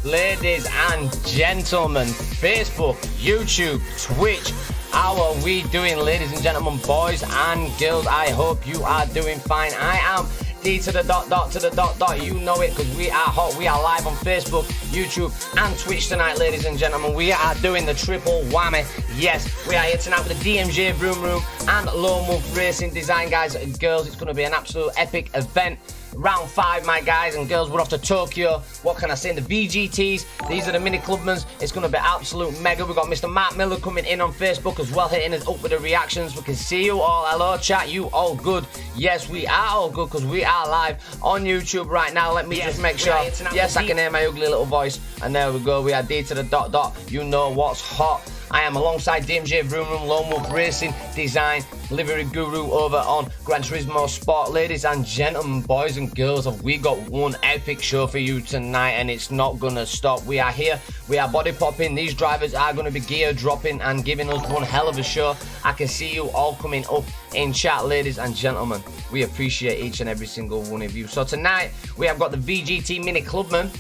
Ladies and gentlemen, Facebook, YouTube, Twitch, how are we doing, ladies and gentlemen, boys and girls? I hope you are doing fine. I am D to the dot to the dot. You know it, because we are hot. We are live on Facebook, YouTube, and Twitch tonight, ladies and gentlemen. We are doing the triple whammy. Yes, we are here tonight with the DMJ Vroom-Room and Lone Wolf Racing Design, guys and girls. It's going to be an absolute epic event. Round 5, my guys and girls. We're off to Tokyo. What can I say? The VGTs. These are the mini clubmans. It's going to be absolute mega. We've got Mr. MACMILLAN coming in on Facebook as well, hitting us up with the reactions. We can see you all. Hello, chat. You all good? Yes, we are all good, because we are live on YouTube right now. Let me just make sure. Yes, I can hear my ugly little voice. And there we go. We are D to the dot. You know what's hot. I am alongside DMJ Vroom-Room, Lone Wolf Racing Design, Delivery Guru over on Gran Turismo Sport. Ladies and gentlemen, boys and girls, have we got one epic show for you tonight, and it's not gonna stop. We are here, we are body popping. These drivers are gonna be gear dropping and giving us one hell of a show. I can see you all coming up in chat, ladies and gentlemen. We appreciate each and every single one of you. So tonight, we have got the VGT Mini Clubman.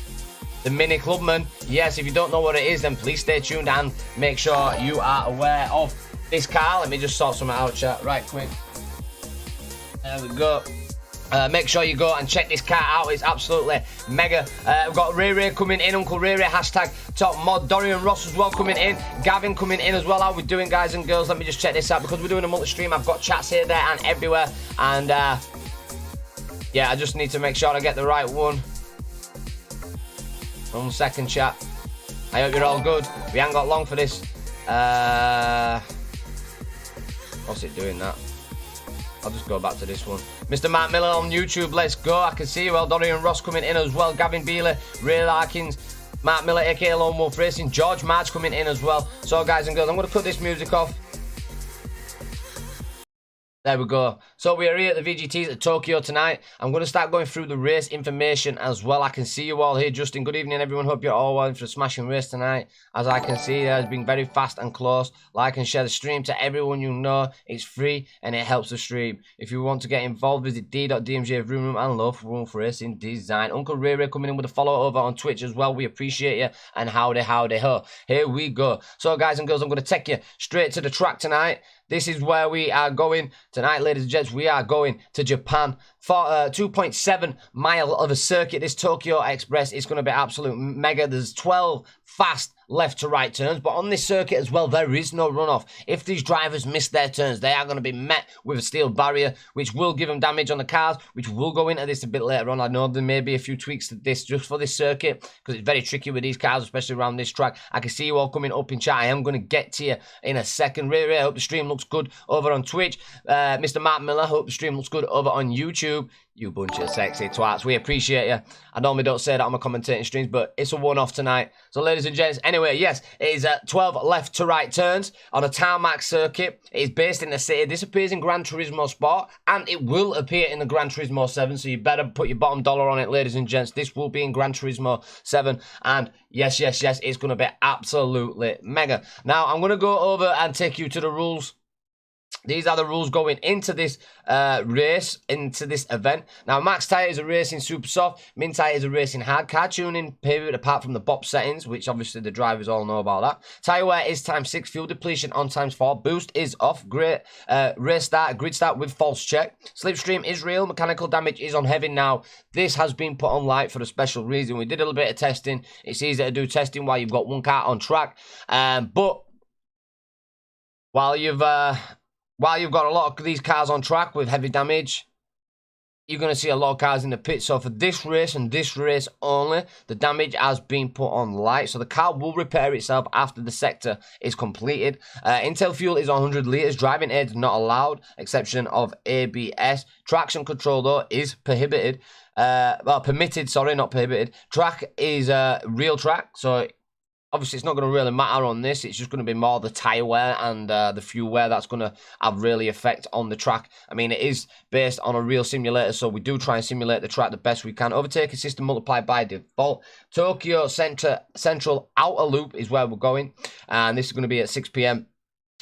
The Mini Clubman. Yes, if you don't know what it is, then please stay tuned and make sure you are aware of this car. Let me just sort something out, chat, right quick. There we go. Make sure you go and check this car out. It's absolutely mega. We've got Ray Ray coming in, Uncle Ray Ray, hashtag top mod. Dorian Ross as well coming in. Gavin coming in as well. How we doing, guys and girls? Let me just check this out, because we're doing a multi-stream. I've got chats here, there, and everywhere. And yeah, I just need to make sure I get the right one. 1 second, chat. I hope you're all good. We haven't got long for this. What's it doing that? I'll just go back to this one. Mr. MACMILLAN on YouTube, let's go. I can see you. Well, Dorian Ross coming in as well. Gavin Beeler, Ray Larkins, MACMILLAN, aka Lone Wolf Racing, George March coming in as well. So, guys and girls, I'm going to cut this music off. There we go. So we are here at the VGTs at Tokyo tonight. I'm going to start going through the race information as well. I can see you all here. Justin, good evening, everyone. Hope you're all well for a smashing race tonight. As I can see, it has been very fast and close. Like and share the stream to everyone you know. It's free and it helps the stream. If you want to get involved, visit d.dmj Vroom-Room and Lone Wolf Racing Design. Uncle Ray Ray coming in with a follow over on Twitch as well. We appreciate you. And howdy ho. Here we go. So, guys and girls, I'm going to take you straight to the track tonight. This is where we are going tonight, ladies and gents. We are going to Japan for 2.7 mile of a circuit. This Tokyo Express is going to be absolute mega. There's 12 fast left to right turns, but on this circuit as well, there is no runoff. If these drivers miss their turns, they are going to be met with a steel barrier, which will give them damage on the cars, which will go into this a bit later on. I know there may be a few tweaks to this just for this circuit, because it's very tricky with these cars, especially around this track. I can see you all coming up in chat. I am going to get to you in a second. Ray Ray, I hope the stream looks good over on Twitch. Mr. MACMILLAN, I hope the stream looks good over on YouTube. You bunch of sexy twats. We appreciate you. I normally don't say that on my commentating streams, but it's a one-off tonight. So, ladies and gents, anyway, yes, it is 12 left to right turns on a tarmac circuit. It is based in the city. This appears in Gran Turismo Sport, and it will appear in the Gran Turismo 7, so you better put your bottom dollar on it, ladies and gents. This will be in Gran Turismo 7, and yes, it's going to be absolutely mega. Now, I'm going to go over and take you to the rules. These are the rules going into this race, into this event. Now, max tyres are racing super soft. Min tyres are racing hard. Car tuning period apart from the BOP settings, which obviously the drivers all know about that. Tyre wear is ×6. Fuel depletion on ×4. Boost is off. Great. Race start, grid start with false check. Slipstream is real. Mechanical damage is on heavy. Now, this has been put on light for a special reason. We did a little bit of testing. It's easy to do testing while you've got one car on track. But while you've got a lot of these cars on track with heavy damage, you're going to see a lot of cars in the pit. So for this race and this race only, the damage has been put on light. So the car will repair itself after the sector is completed. Intel fuel is 100 litres. Driving aids not allowed, exception of ABS. Traction control, though, is prohibited. Well, permitted, sorry, not prohibited. Track is real track, so obviously, it's not going to really matter on this. It's just going to be more the tyre wear and the fuel wear that's going to have really effect on the track. I mean, it is based on a real simulator, so we do try and simulate the track the best we can. Overtaking system multiplied by default. Tokyo Central Outer Loop is where we're going, and this is going to be at 6 p.m.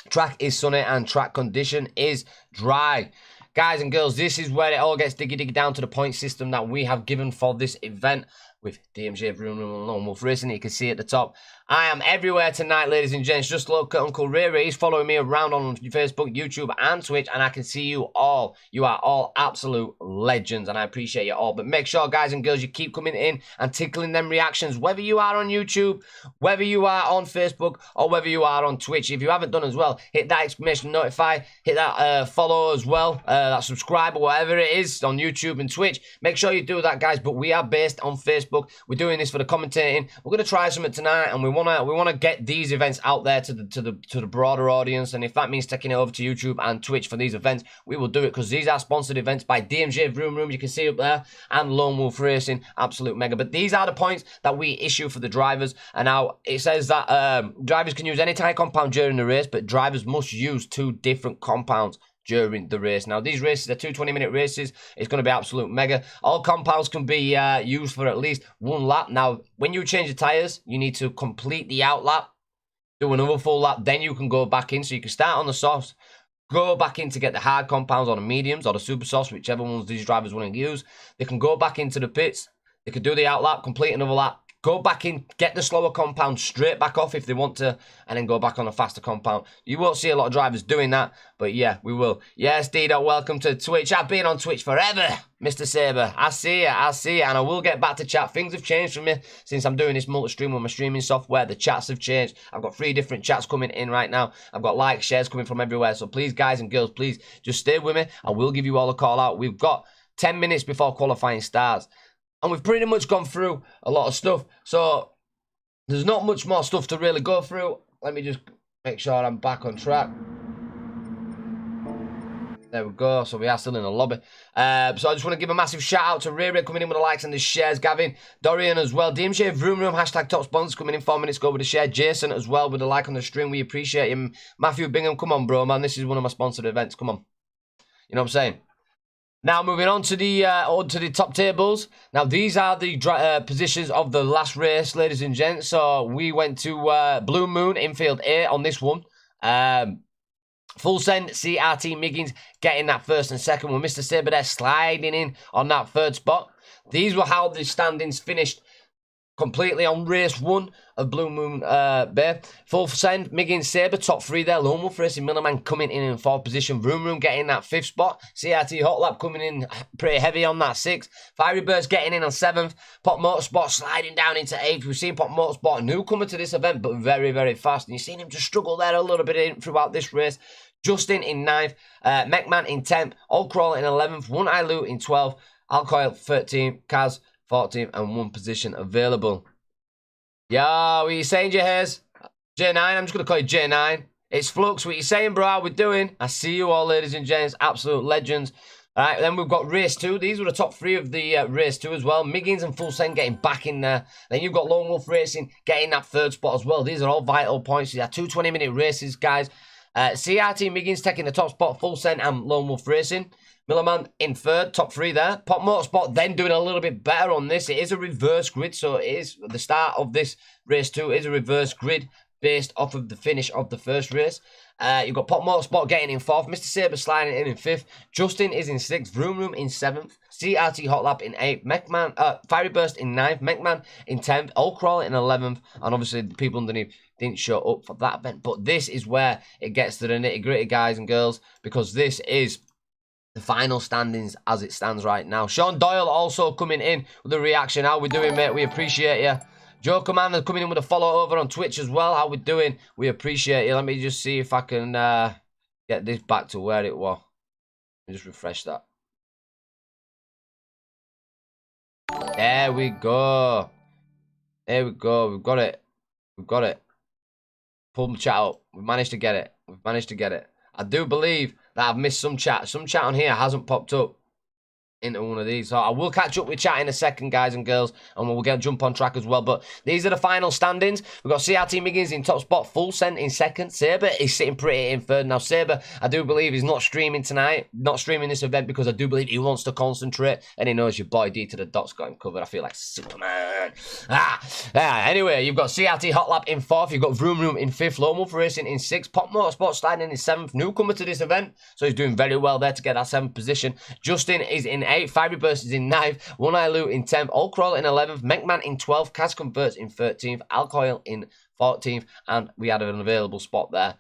Track is sunny and track condition is dry. Guys and girls, this is where it all gets diggy down to the point system that we have given for this event. with DMJ, Vroom-Room and Lone Wolf Racing. You can see at the top. I am everywhere tonight, ladies and gents. Just look at Uncle Ray. He's following me around on Facebook, YouTube, and Twitch, and I can see you all. You are all absolute legends, and I appreciate you all. But make sure, guys and girls, you keep coming in and tickling them reactions, whether you are on YouTube, whether you are on Facebook, or whether you are on Twitch. If you haven't done as well, hit that exclamation notify, hit that follow as well, that subscribe or whatever it is on YouTube and Twitch. Make sure you do that, guys. But we are based on Facebook. We're doing this for the commentating. We're going to try something tonight, and we want to get these events out there to the broader audience. And if that means taking it over to YouTube and Twitch for these events, we will do it, because these are sponsored events by DMJ, Vroom-Room, you can see up there, and Lone Wolf Racing, absolute mega. But these are the points that we issue for the drivers. And now it says that drivers can use any tyre compound during the race, but drivers must use 2 different compounds during the race. Now, these races are 2 20-minute races. It's going to be absolute mega. All compounds can be used for at least 1 lap. Now, when you change the tyres, you need to complete the out lap, do another full lap, then you can go back in. So you can start on the softs, go back in to get the hard compounds or the mediums or the super softs, whichever ones these drivers want to use. They can go back into the pits. They can do the out lap, complete another lap, go back in, get the slower compound straight back off if they want to, and then go back on a faster compound. You won't see a lot of drivers doing that, but yeah, we will. Yes, Dido, welcome to Twitch. I've been on Twitch forever, Mr. Saber. I see it, and I will get back to chat. Things have changed for me since I'm doing this multi-stream with my streaming software. The chats have changed. I've got 3 different chats coming in right now. I've got likes, shares coming from everywhere. So please, guys and girls, please just stay with me. I will give you all a call out. We've got 10 minutes before qualifying starts, and we've pretty much gone through a lot of stuff. So there's not much more stuff to really go through. Let me just make sure I'm back on track. There we go. So we are still in the lobby. So I just want to give a massive shout out to Ray coming in with the likes and the shares. Gavin, Dorian as well. DMJ, Vroom-Room, hashtag top sponsors coming in 4 minutes ago with a share. Jason as well with a like on the stream. We appreciate him. Matthew Bingham, come on, bro, man. This is one of my sponsored events. Come on. You know what I'm saying? Now, moving on to the top tables. Now, these are the positions of the last race, ladies and gents. So, we went to Blue Moon, infield A on this one. Full send, CRT Miggins getting that first and second one. Mr. Saber there sliding in on that 3rd spot. These were how the standings finished completely on race 1 of Blue Moon Bay. Full send, Miggins, Saber, top 3 there. Lone Wolf Racing, MACMILLAN coming in 4th position. Vroom-Room getting that 5th spot. CRT Hot Lap coming in pretty heavy on that 6th. Fiery Burst getting in on 7th. Pop Motorsport sliding down into 8th. We've seen Pop Motorsport, a newcomer to this event, but very, very fast. And you've seen him just struggle there a little bit throughout this race. Justin in 9th. MacMan in 10th. All Crawl in 11th. One Eye Loot in 12th. Alcoil 13th. Kaz 14th, and 1 position available. Yo, what are you saying, J-Hayes? J9, I'm just going to call you J9. It's Flux, what are you saying, bro? How we doing? I see you all, ladies and gents. Absolute legends. All right, then we've got race 2. These were the top 3 of the race 2 as well. Miggins and Full Send getting back in there. Then you've got Lone Wolf Racing getting that 3rd spot as well. These are all vital points. These are 2 20-minute races, guys. CRT Miggins taking the top spot, Full Send and Lone Wolf Racing. MACMILLAN in 3rd, top 3 there. Pop Motorsport then doing a little bit better on this. It is a reverse grid, so it is the start of this race 2 is a reverse grid based off of the finish of the 1st race. You've got Pop Motorsport getting in 4th. Mr. Saber sliding in 5th. Justin is in 6th. Vroom-Room in 7th. CRT Hot Lap in 8th. MacMan, Fiery Burst in 9th. MacMan in 10th. All Crawl in 11th. And obviously the people underneath didn't show up for that event. But this is where it gets to the nitty-gritty, guys and girls, because this is the final standings as it stands right now. Sean Doyle also coming in with a reaction. How we doing, mate? We appreciate you. Joe Commander coming in with a follow over on Twitch as well. How we doing? We appreciate you. Let me just see if I can get this back to where it was. Let me just refresh that. There we go. There we go. We've got it. We've got it. Pull the chat up. We've managed to get it. We've managed to get it. I do believe that I've missed some chat. Some chat on here hasn't popped up into one of these. So I will catch up with chat in a second, guys and girls, and we'll jump on track as well. But these are the final standings. We've got CRT Miggins in top spot, Full Send in 2nd. Saber is sitting pretty in 3rd. Now, Saber, I do believe, is not streaming tonight, not streaming this event, because I do believe he wants to concentrate, and he knows your boy D to the dot's got him covered. I feel like Superman. Anyway, you've got CRT Hot Lap in 4th. You've got Vroom-Room in 5th. Lone Wolf Racing in 6th. Pop Motorsport sliding in 7th. Newcomer to this event, so he's doing very well there to get that 7th position. Justin is in 8th, Fiery Burst is in 9th, One Eye Loot in 10th, Old Crawler in 11th, MACMILLAN in 12th, Cas Converts in 13th, Alcoil in 14th, and we had an available spot there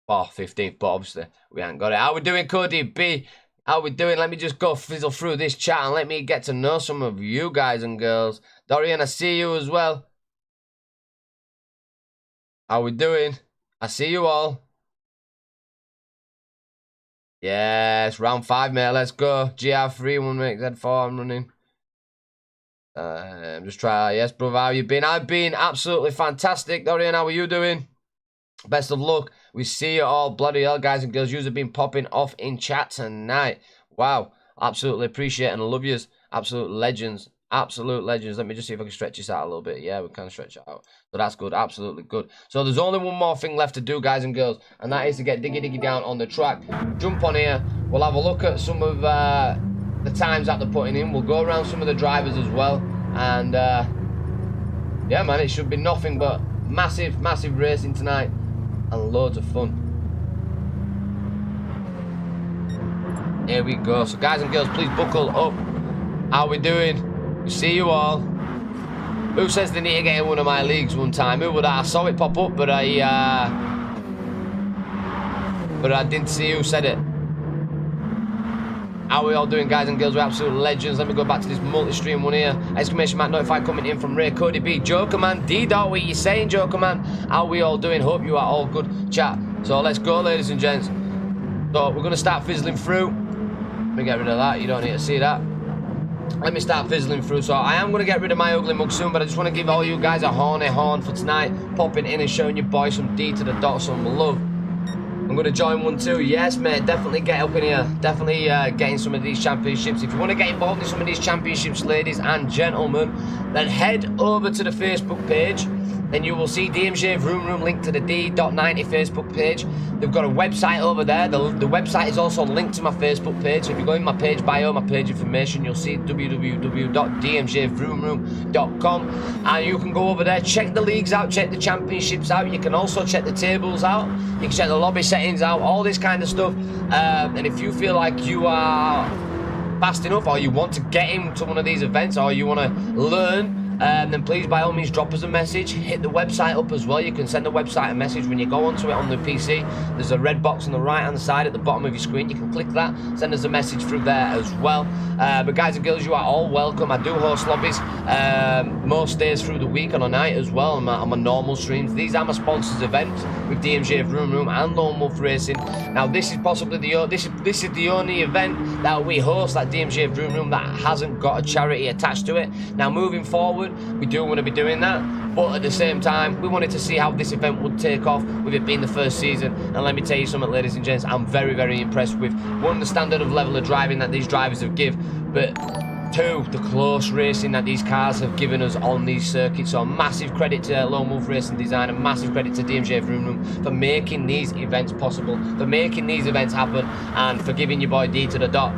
for 15th, but obviously we haven't got it. How we doing, Cody B? How we doing? Let me just go fizzle through this chat and let me get to know some of you guys and girls. Dorian, I see you as well. How we doing? I see you all. Yes, round 5, mate. Let's go. GR3, 1 make Z4. I'm running. I'm just trying. Yes, brother. How you been? I've been absolutely fantastic. Dorian, how are you doing? Best of luck. We see you all. Bloody hell, guys and girls. You've been popping off in chat tonight. Wow. Absolutely appreciate and love yous. Absolute legends. Absolute legends. Let me just see if I can stretch this out a little bit. Yeah, we can stretch it out. So that's good. Absolutely good. So there's only one more thing left to do, guys and girls, and that is to get diggy down on the track. Jump on here. We'll have a look at some of the times that they're putting in. We'll go around some of the drivers as well. And yeah, man, it should be nothing but massive racing tonight and loads of fun. Here we go. So guys and girls, please buckle up. How we doing? We see you all. Who says they need to get in one of my leagues one time? Who would that? I saw it pop up, but I didn't see who said it. How are we all doing, guys and girls? We're absolute legends. Let me go back to this multi-stream one here. Exclamation mark notified coming in from Ray, Cody B, Joker Man, D-Dot. What are you saying, Joker Man? How are we all doing? Hope you are all good. Chat. So let's go, ladies and gents. So we're gonna start fizzling through. Let me get rid of that. You don't need to see that. Let me start fizzling through. So I am going to get rid of my ugly mug soon, but I just want to give all you guys a horny horn for tonight. Popping in and showing your boy some D to the dot, some love. I'm going to join one too. Yes, mate, definitely get up in here. Definitely getting some of these championships. If you want to get involved in some of these championships, ladies and gentlemen, then head over to the Facebook page. Then you will see DMJ Vroom-Room linked to the D.90 Facebook page. They've got a website over there. The website is also linked to my Facebook page. So if you go in my page bio, my page information, you'll see www.dmjvroomroom.com. And you can go over there, check the leagues out, check the championships out. You can also check the tables out. You can check the lobby settings out, all this kind of stuff. And if you feel like you are fast enough, or you want to get into one of these events, or you want to learn, then please by all means drop us a message. Hit the website up as well. You can send the website a message when you go onto it on the PC. There's a red box on the right hand side at the bottom of your screen. You can click that, send us a message through there as well. But guys and girls, you are all welcome. I do host lobbies most days through the week on a night as well on my normal streams. These are my sponsors events with DMJ Vroom-Room and Lone Wolf Racing. Now this is possibly this is the only event that we host at DMJ Vroom-Room that hasn't got a charity attached to it. Now moving forward, we do want to be doing that, but at the same time we wanted to see how this event would take off with it being the first season. And let me tell you something, ladies and gents, I'm very impressed with one, the standard of level of driving that these drivers have give, but two, the close racing that these cars have given us on these circuits. So massive credit to Lone Wolf Racing Design and massive credit to DMJ Vroom-Room for making these events possible, for making these events happen, and for giving your boy D to the dot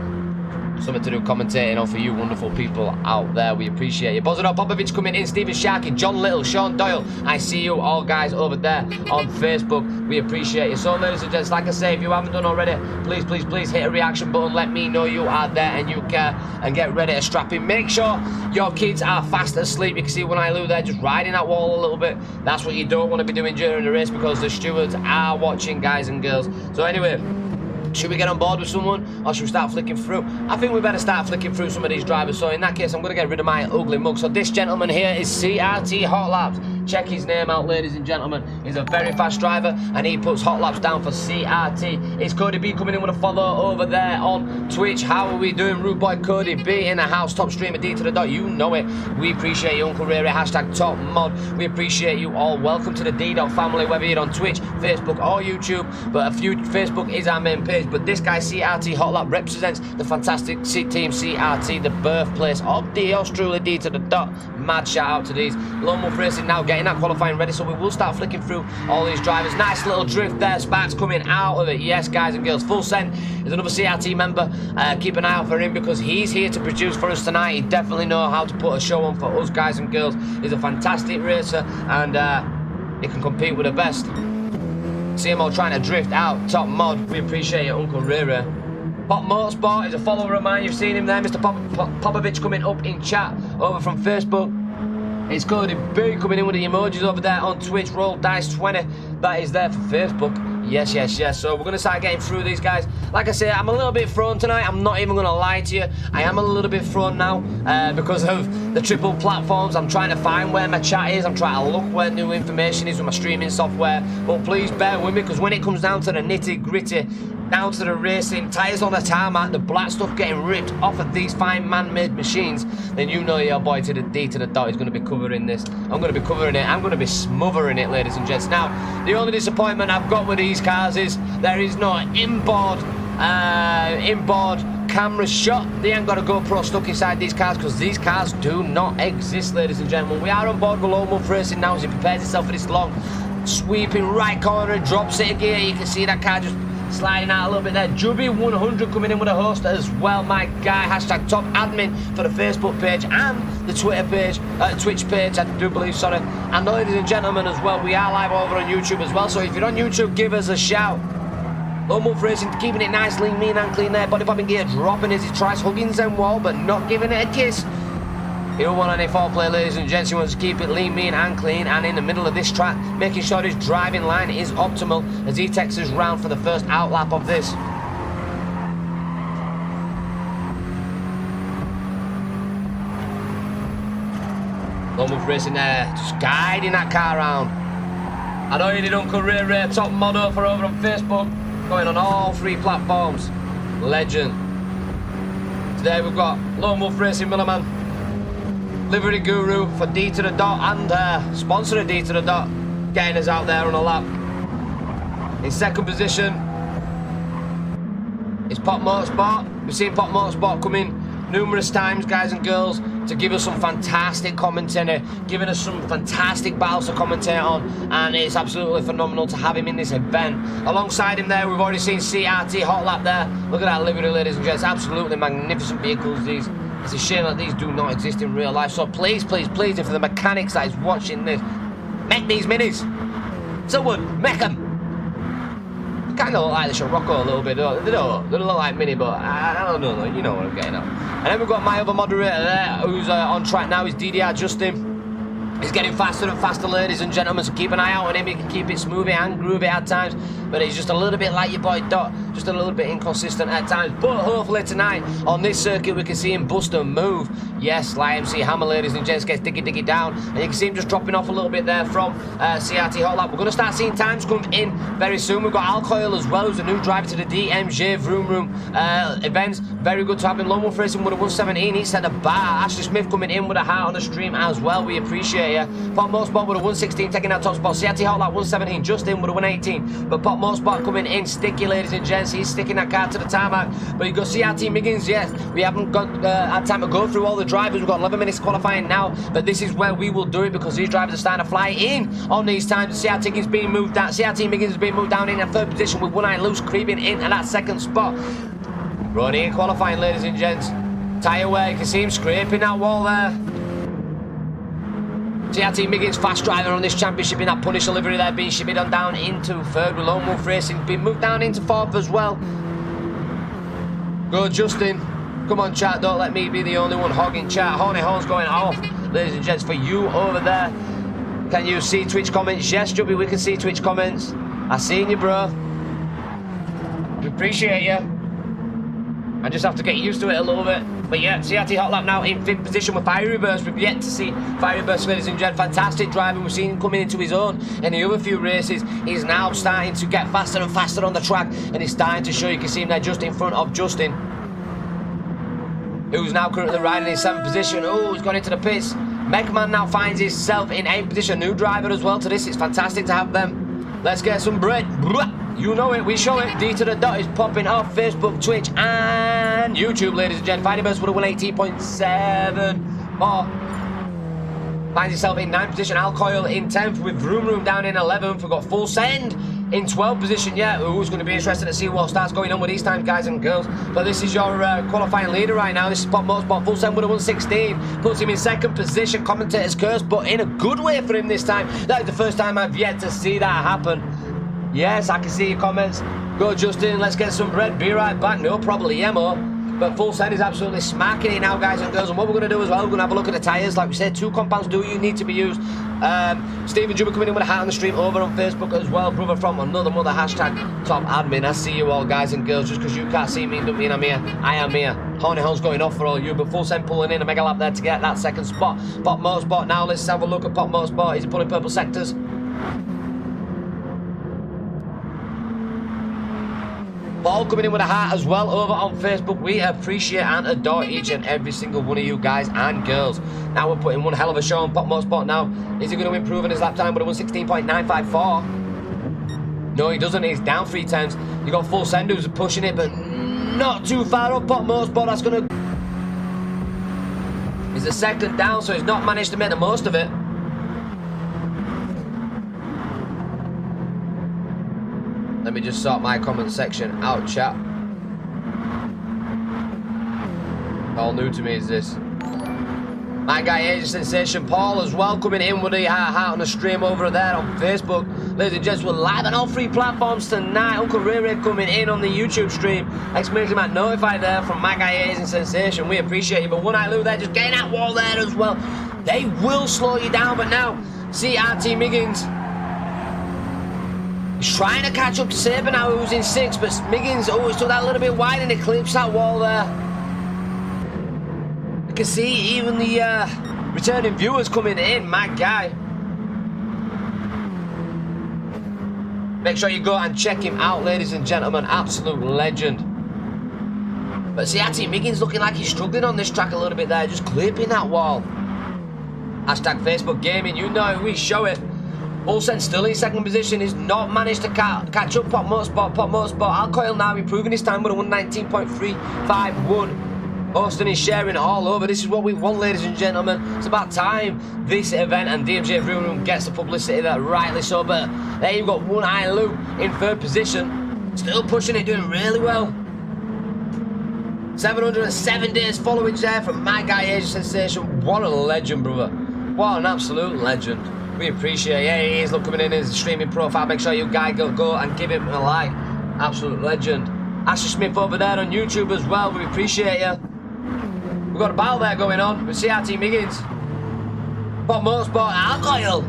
something to do commentating on for you wonderful people out there. We appreciate you. Bozzo Popovich coming in, Stephen Sharkey, John Little, Sean Doyle. I see you all guys over there on Facebook. We appreciate you. So ladies and gents, like I say, if you haven't done already, please hit a reaction button. Let me know you are there and you care, and get ready to strap in. Make sure your kids are fast asleep. You can see One Eye Lou there just riding that wall a little bit. That's what you don't want to be doing during the race, because the stewards are watching, guys and girls. So anyway, should we get on board with someone, or should we start flicking through? I think we better start flicking through some of these drivers. So in that case, I'm going to get rid of my ugly mug. So this gentleman here is CRT Hot Laps. Check his name out, ladies and gentlemen. He's a very fast driver, and he puts hot laps down for CRT. It's Cody B coming in with a follow over there on Twitch. How are we doing? Rude boy Cody B in the house. Top streamer D to the dot. You know it. We appreciate you, Uncle Ray. Hashtag top mod. We appreciate you all. Welcome to the D dot family, whether you're on Twitch, Facebook, or YouTube. But Facebook is our main page. But this guy, CRT Hot Lap, represents the fantastic team CRT, the birthplace of yours truly, D to the dot. Mad shout out to these. Lone Wolf Racing now getting that qualifying ready, so we will start flicking through all these drivers. Nice little drift there, Sparks coming out of it. Yes, guys and girls, full send is another CRT member. Keep an eye out for him, because he's here to produce for us tonight. He definitely knows how to put a show on for us, guys and girls. He's a fantastic racer, and he can compete with the best. See him all trying to drift out, top mod. We appreciate you, Uncle Rere. Pop Motorsport is a follower of mine. You've seen him there, Mr. Popovich coming up in chat over from Facebook. It's Cody B coming in with the emojis over there on Twitch. Roll Dice 20. That is there for Facebook. Yes, yes, yes. So we're going to start getting through these guys. Like I say, I'm a little bit thrown tonight. I'm not even going to lie to you. I am a little bit thrown now because of the triple platforms. I'm trying to find where my chat is. I'm trying to look where new information is with my streaming software. But please bear with me, because when it comes down to the nitty gritty, down to the racing, tyres on the tarmac, the black stuff getting ripped off of these fine man-made machines, then you know your boy to the D to the dot is going to be covering this. I'm going to be covering it. I'm going to be smothering it, ladies and gents. Now, the only disappointment I've got with these cars is there is no inboard camera shot. They ain't got a GoPro stuck inside these cars, because these cars do not exist, ladies and gentlemen. We are on board with Lone Wolf Racing now as he prepares himself for this long sweeping right corner and drop sit gear. You can see that car just sliding out a little bit there. Jubby 100 coming in with a host as well, my guy. Hashtag top admin for the Facebook page and the Twitter page, Twitch page, I do believe, sorry. And ladies and gentlemen as well, we are live over on YouTube as well. So if you're on YouTube, give us a shout. Lone Wolf Racing keeping it nice, lean, mean and clean there. Body popping gear dropping as he tries hugging Zen wall, but not giving it a kiss. He don't want any foreplay, ladies and gents. He wants to keep it lean, mean and clean, and in the middle of this track, making sure his driving line is optimal as he takes us round for the first outlap of this. Lone Wolf Racing there, just guiding that car around. I know you did Uncle Ray top model for over on Facebook, going on all three platforms. Legend. Today we've got Lone Wolf Racing Millaman, Livery Guru for D to the dot, and sponsor of D to the dot, getting us out there on a lap. In second position is Pop Motorsport. We've seen Pop Motorsport come in numerous times, guys and girls, to give us some fantastic commentary, giving us some fantastic battles to commentate on, and it's absolutely phenomenal to have him in this event. Alongside him there, we've already seen CRT Hot Lap there. Look at that livery, ladies and gents. Absolutely magnificent vehicles, these. It's a shame that these do not exist in real life. So please, please, please, if the mechanics that is watching this, make these minis. Someone, make them. Kind of look like the Scirocco a little bit. They don't look like mini, but I don't know. You know what I'm getting at. And then we've got my other moderator there, who's on track now, is DDR Justin. He's getting faster and faster, ladies and gentlemen, so keep an eye out on him. He can keep it smoothie and groovy at times, but he's just a little bit like your boy Dot, just a little bit inconsistent at times. But hopefully tonight, on this circuit, we can see him bust and move. Yes, like MC Hammer, ladies and gents, gets diggy down, and you can see him just dropping off a little bit there from CRT Hot Lap. We're going to start seeing times come in very soon. We've got Alcoil as well, who's a new driver to the DMJ Vroom-Room events. Very good to have him. Lone Wolf Racing with a 117, he set a bar. Ashley Smith coming in with a heart on the stream as well, we appreciate you. Pop Motorsport with a 116 taking out top spot. CRT Hot Lap 117, Justin with a 118. But Pop Motorsport coming in sticky, ladies and gents. He's sticking that car to the tarmac. But you've got CRT Miggins, yes. We haven't got had time to go through all the drivers. We've got 11 minutes qualifying now. But this is where we will do it, because these drivers are starting to fly in on these times. CRT Miggins being moved down. CRT Miggins is being moved down in a third position with One Eye Loose creeping into that second spot. Running in qualifying, ladies and gents. Tyre wear, you can see him scraping that wall there. CRT Miggins fast driver on this championship in that Punisher livery there, being shipped on down into third with Lone Wolf Racing, being moved down into fourth as well. Go Justin, come on chat, don't let me be the only one hogging chat. Horny horns going off, ladies and gents, for you over there. Can you see Twitch comments? Yes, Jubby, we can see Twitch comments. I seen you, bro. We appreciate you. I just have to get used to it a little bit. But yeah, CRT Hot Lap now in 5th position with Fiery Burst. We've yet to see Fiery Burst, ladies and gents. Fantastic driving. We've seen him coming into his own in the other few races. He's now starting to get faster and faster on the track, and he's starting to show. You can see him there just in front of Justin, who's now currently riding in 7th position. Oh, he's gone into the pits. MACMILLAN now finds himself in 8th position. New driver as well to this. It's fantastic to have them. Let's get some bread. You know it, we show it. D to the dot is popping off Facebook, Twitch, and YouTube, ladies and gents. Fiery Burst with a 118.7 more. Finds himself in 9th position. Alcoil in 10th with Vroom-Room down in 11th. We've got Full Send in 12th position. Yeah, who's going to be interested to see what starts going on with these times, guys and girls. But this is your qualifying leader right now. This is Pop Motorsport. Full Send with a 116. Puts him in 2nd position. Commentator's curse, but in a good way for him this time. That is the first time I've yet to see that happen. Yes, I can see your comments. Go Justin, let's get some bread. Be right back. No problem, Yemo. But full send is absolutely smacking it now, guys and girls. And what we're going to do as well, we're going to have a look at the tyres. Like we said, 2 compounds do you need to be used. Stephen Juba coming in with a hat on the stream over on Facebook as well. Brother from another mother, hashtag top admin. I see you all, guys and girls. Just because you can't see me doesn't mean I'm here. I am here. Horny Hill's going off for all you. But full send pulling in a mega lap there to get that second spot. Pop Motorsport now. Let's have a look at Pop Motorsport. He's pulling purple sectors. Paul coming in with a heart as well over on Facebook. We appreciate and adore each and every single one of you guys and girls. Now we're putting one hell of a show on Pop Motorsport now. Is he going to improve on his lap time with a 1:16.954? No, he doesn't. He's down 3 times. You got full send who's pushing it, but not too far up. Pop Motorsport, that's going to... He's a second down, so he's not managed to make the most of it. Let me just sort my comment section out, chat. All new to me is this. My guy Asian Sensation Paul as well coming in with the heart on the stream over there on Facebook. Ladies and gents, we're live on all 3 platforms tonight. Uncle Ray Ray coming in on the YouTube stream. ! Notify there from my guy Asian Sensation. We appreciate you. But One Eye Lou there just getting that wall there as well. They will slow you down, but now CRT Miggins. He's trying to catch up to Saber now, who's in 6th, but Miggins, oh, he's took that a little bit wide and eclipsed that wall there. You can see even the returning viewers coming in, my guy. Make sure you go and check him out, ladies and gentlemen, absolute legend. But CRT Miggins looking like he's struggling on this track a little bit there, just clipping that wall. Hashtag Facebook Gaming, you know it, we show it. Olsen still in 2nd position. He's not managed to catch up. Pop Motorsport. Alcoil now improving his time with a 1:19.351. Austin is sharing all over. This is what we want, ladies and gentlemen. It's about time this event and DMJ Vroom-Room gets the publicity that rightly so. But there you've got One Eye Lou in 3rd position. Still pushing it, doing really well. 707 days following there from my guy Asian Sensation. What a legend, brother. What an absolute legend. We appreciate it. Yeah, he is. Look, coming in his streaming profile. Make sure you guys go and give him a like. Absolute legend. Ashley Smith over there on YouTube as well. We appreciate you. We've got a battle there going on with CRT Miggins. Pop Motorsport, Alcoil.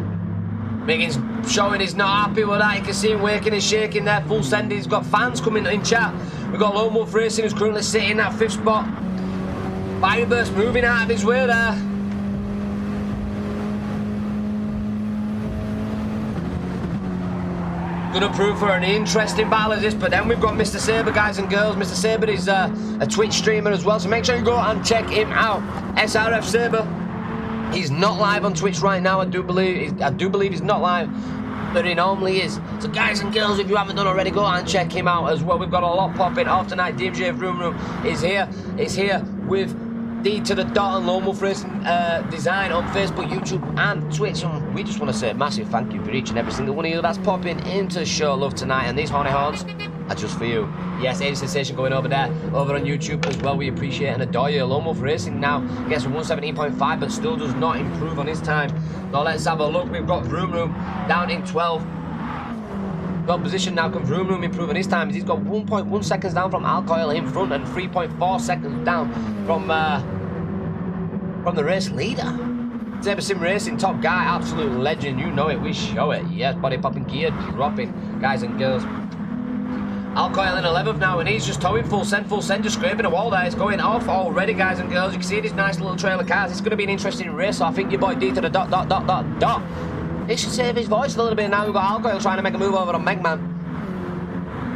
Miggins showing he's not happy with that. You can see him waking and shaking there. Full send. He's got fans coming in chat. We've got Lone Wolf Racing who's currently sitting in that 5th spot. Fireburst moving out of his way there. Gonna prove for an interesting battle as this, but then we've got Mr. Saber, guys and girls. Mr. Saber is a Twitch streamer as well, so make sure you go and check him out. SRF Saber. He's not live on Twitch right now. I do believe he's not live, but he normally is. So guys and girls, if you haven't done already, go and check him out as well. We've got a lot popping off tonight. DMJ Vroom-Room is here. Is here with D to the dot and Lone Wolf Racing Design on Facebook, YouTube and Twitch. And we just want to say a massive thank you for each and every single one of you that's popping into show love tonight. And these horny horns are just for you. Yes, Asian Sensation going over there, over on YouTube as well. We appreciate and adore you. Lone Wolf Racing now gets a 1:17.5, but still does not improve on his time. Now let's have a look. We've got Vroom-Room down in 12. Got position now. Can Vroom-Room improve on his time? He's got 1.1 seconds down from Alcoil in front and 3.4 seconds down from the race leader. Saber Sim Racing, top guy, absolute legend. You know it, we show it. Yes, body popping, gear dropping, guys and girls. Alcoil in 11th now, and he's just towing full send, just scraping a wall there. It's going off already, guys and girls. You can see this nice little trail of cars. It's going to be an interesting race, so I think your boy D to the dot. He should save his voice a little bit now. We've got Alcoil trying to make a move over on Megman.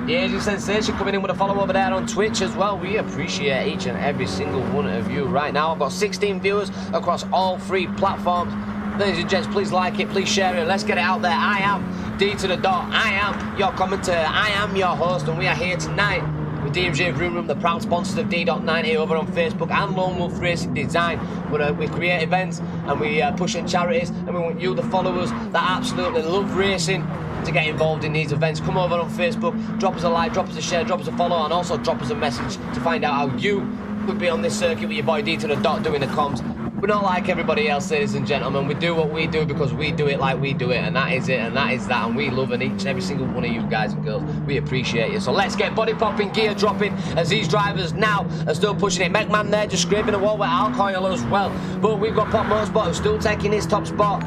The Asian Sensation coming in with a follow over there on Twitch as well. We appreciate each and every single one of you right now. I've got 16 viewers across all 3 platforms. Ladies and gents, please like it, please share it. Let's get it out there. I am D to the dot. I am your commentator. I am your host, and we are here tonight with DMJ Vroom-Room, the proud sponsors of D.90 over on Facebook and Lone Wolf Racing Design. We create events and we push in charities, and we want you, the followers that absolutely love racing, to get involved in these events. Come over on Facebook, drop us a like, drop us a share, drop us a follow, and also drop us a message to find out how you could be on this circuit with your boy D to the dot doing the comms. We're not like everybody else, ladies and gentlemen. We do what we do because we do it like we do it, and that is it, and that is that, and we love each and every single one of you guys and girls. We appreciate you. So let's get body popping, gear dropping, as these drivers now are still pushing it. MACMILLAN there just scraping the wall with alcohol as well. But we've got Pop Motorsport who's still taking his top spot.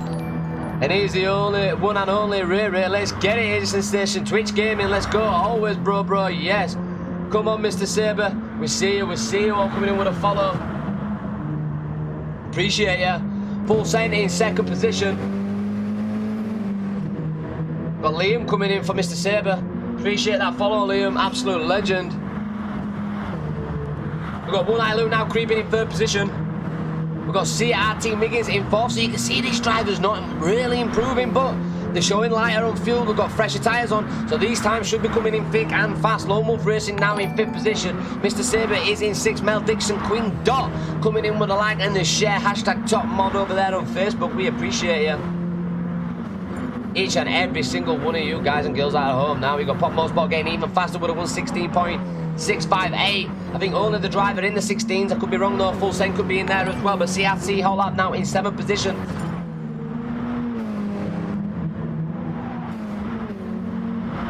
And he's the only one and only Ray. Let's get it, Edison Station, Twitch Gaming, let's go. Always, bro, yes. Come on, Mr. Saber. We see you all coming in with a follow. Appreciate ya. Full send in second position. Got Liam coming in for Mr. Saber. Appreciate that follow, Liam. Absolute legend. We've got One Eye Lou now creeping in third position. We've got CRT Miggins in fourth, so you can see these drivers not really improving, but they're showing lighter on fuel. We've got fresher tyres on, so these times should be coming in thick and fast. Lone Wolf Racing now in fifth position. Mr. Saber is in sixth. Mel Dixon, Queen Dot coming in with a like and the share. Hashtag top mod over there on Facebook. We appreciate you. Each and every single one of you guys and girls at home. Now we've got Pop Motorsport getting even faster with a 116.658. I think only the driver in the 16s. I could be wrong though. Full Send could be in there as well. But CRT whole lap now in 7th position.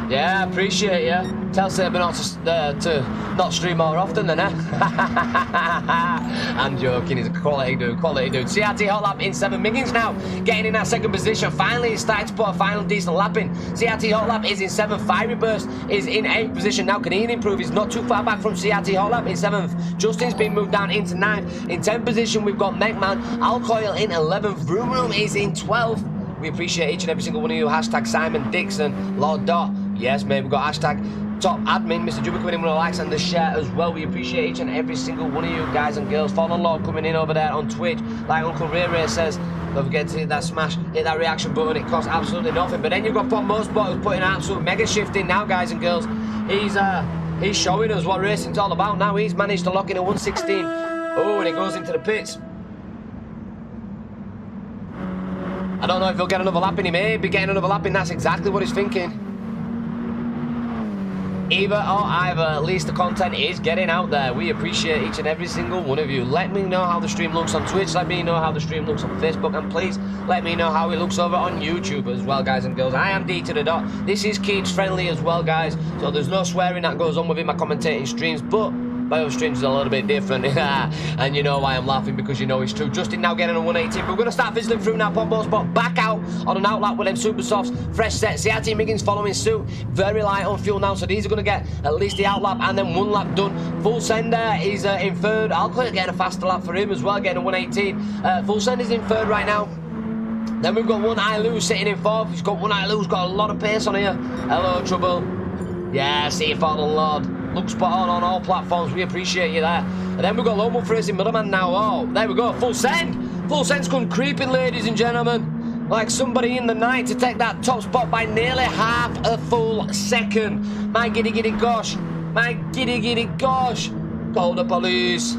Yeah, appreciate you. Tell Saber not to not stream more often than I'm joking, he's a quality dude, CRT hot lap in 7. Miggins now getting in that second position. Finally, he's starting to put a final decent lap in. CRT hot lap is in 7th. Fiery Burst is in 8th position. Now, can he improve? He's not too far back from CRT hot lap in 7th. Justin's been moved down into 9th. In 10th position, we've got MACMILLAN. Alcoil in 11th. Vroom-Room is in 12th. We appreciate each and every single one of you. Hashtag Simon Dixon, Lord Dot. Yes, mate, we've got hashtag top admin, Mr. Juba coming in with the likes and the share as well. We appreciate each and every single one of you guys and girls. Fallen Lord coming in over there on Twitch. Like Uncle Ray says, don't forget to hit that smash, hit that reaction button. It costs absolutely nothing. But then you've got Pop Motorsport who's putting an absolute mega shift in now, guys and girls. He's showing us what racing's all about now. He's managed to lock in a 116. Oh, and he goes into the pits. I don't know if he'll get another lap in. He may be getting another lap in. That's exactly what he's thinking. Either or either, at least the content is getting out there. We appreciate each and every single one of you. Let me know how the stream looks on Twitch. Let me know how the stream looks on Facebook. And please let me know how it looks over on YouTube as well, guys and girls. I am D to the dot. This is kids friendly as well, guys. So there's no swearing that goes on within my commentating streams. But my other streams is a little bit different. And you know why I'm laughing, because you know it's true. Justin now getting a 118. But we're going to start fizzling through now. Pop Motorsport back out on an outlap with them super softs. Fresh set. CRT Miggins following suit. Very light on fuel now. So these are going to get at least the outlap and then one lap done. Full Sender is in third. Alcoil getting a faster lap for him as well, getting a 118. Full Sender is in third right now. Then we've got One Eye Lou sitting in fourth. He's got One Eye Lou's got a lot of pace on here. Hello, Trouble. Yeah, see you, Father Lord. Look spot on all platforms. We appreciate you there. And then we've got Lone Wolf Racing Middleman now. Oh, there we go. Full Send. Full Send's come creeping, ladies and gentlemen. Like somebody in the night to take that top spot by nearly half a full second. My giddy giddy gosh. My giddy giddy gosh. Call the police.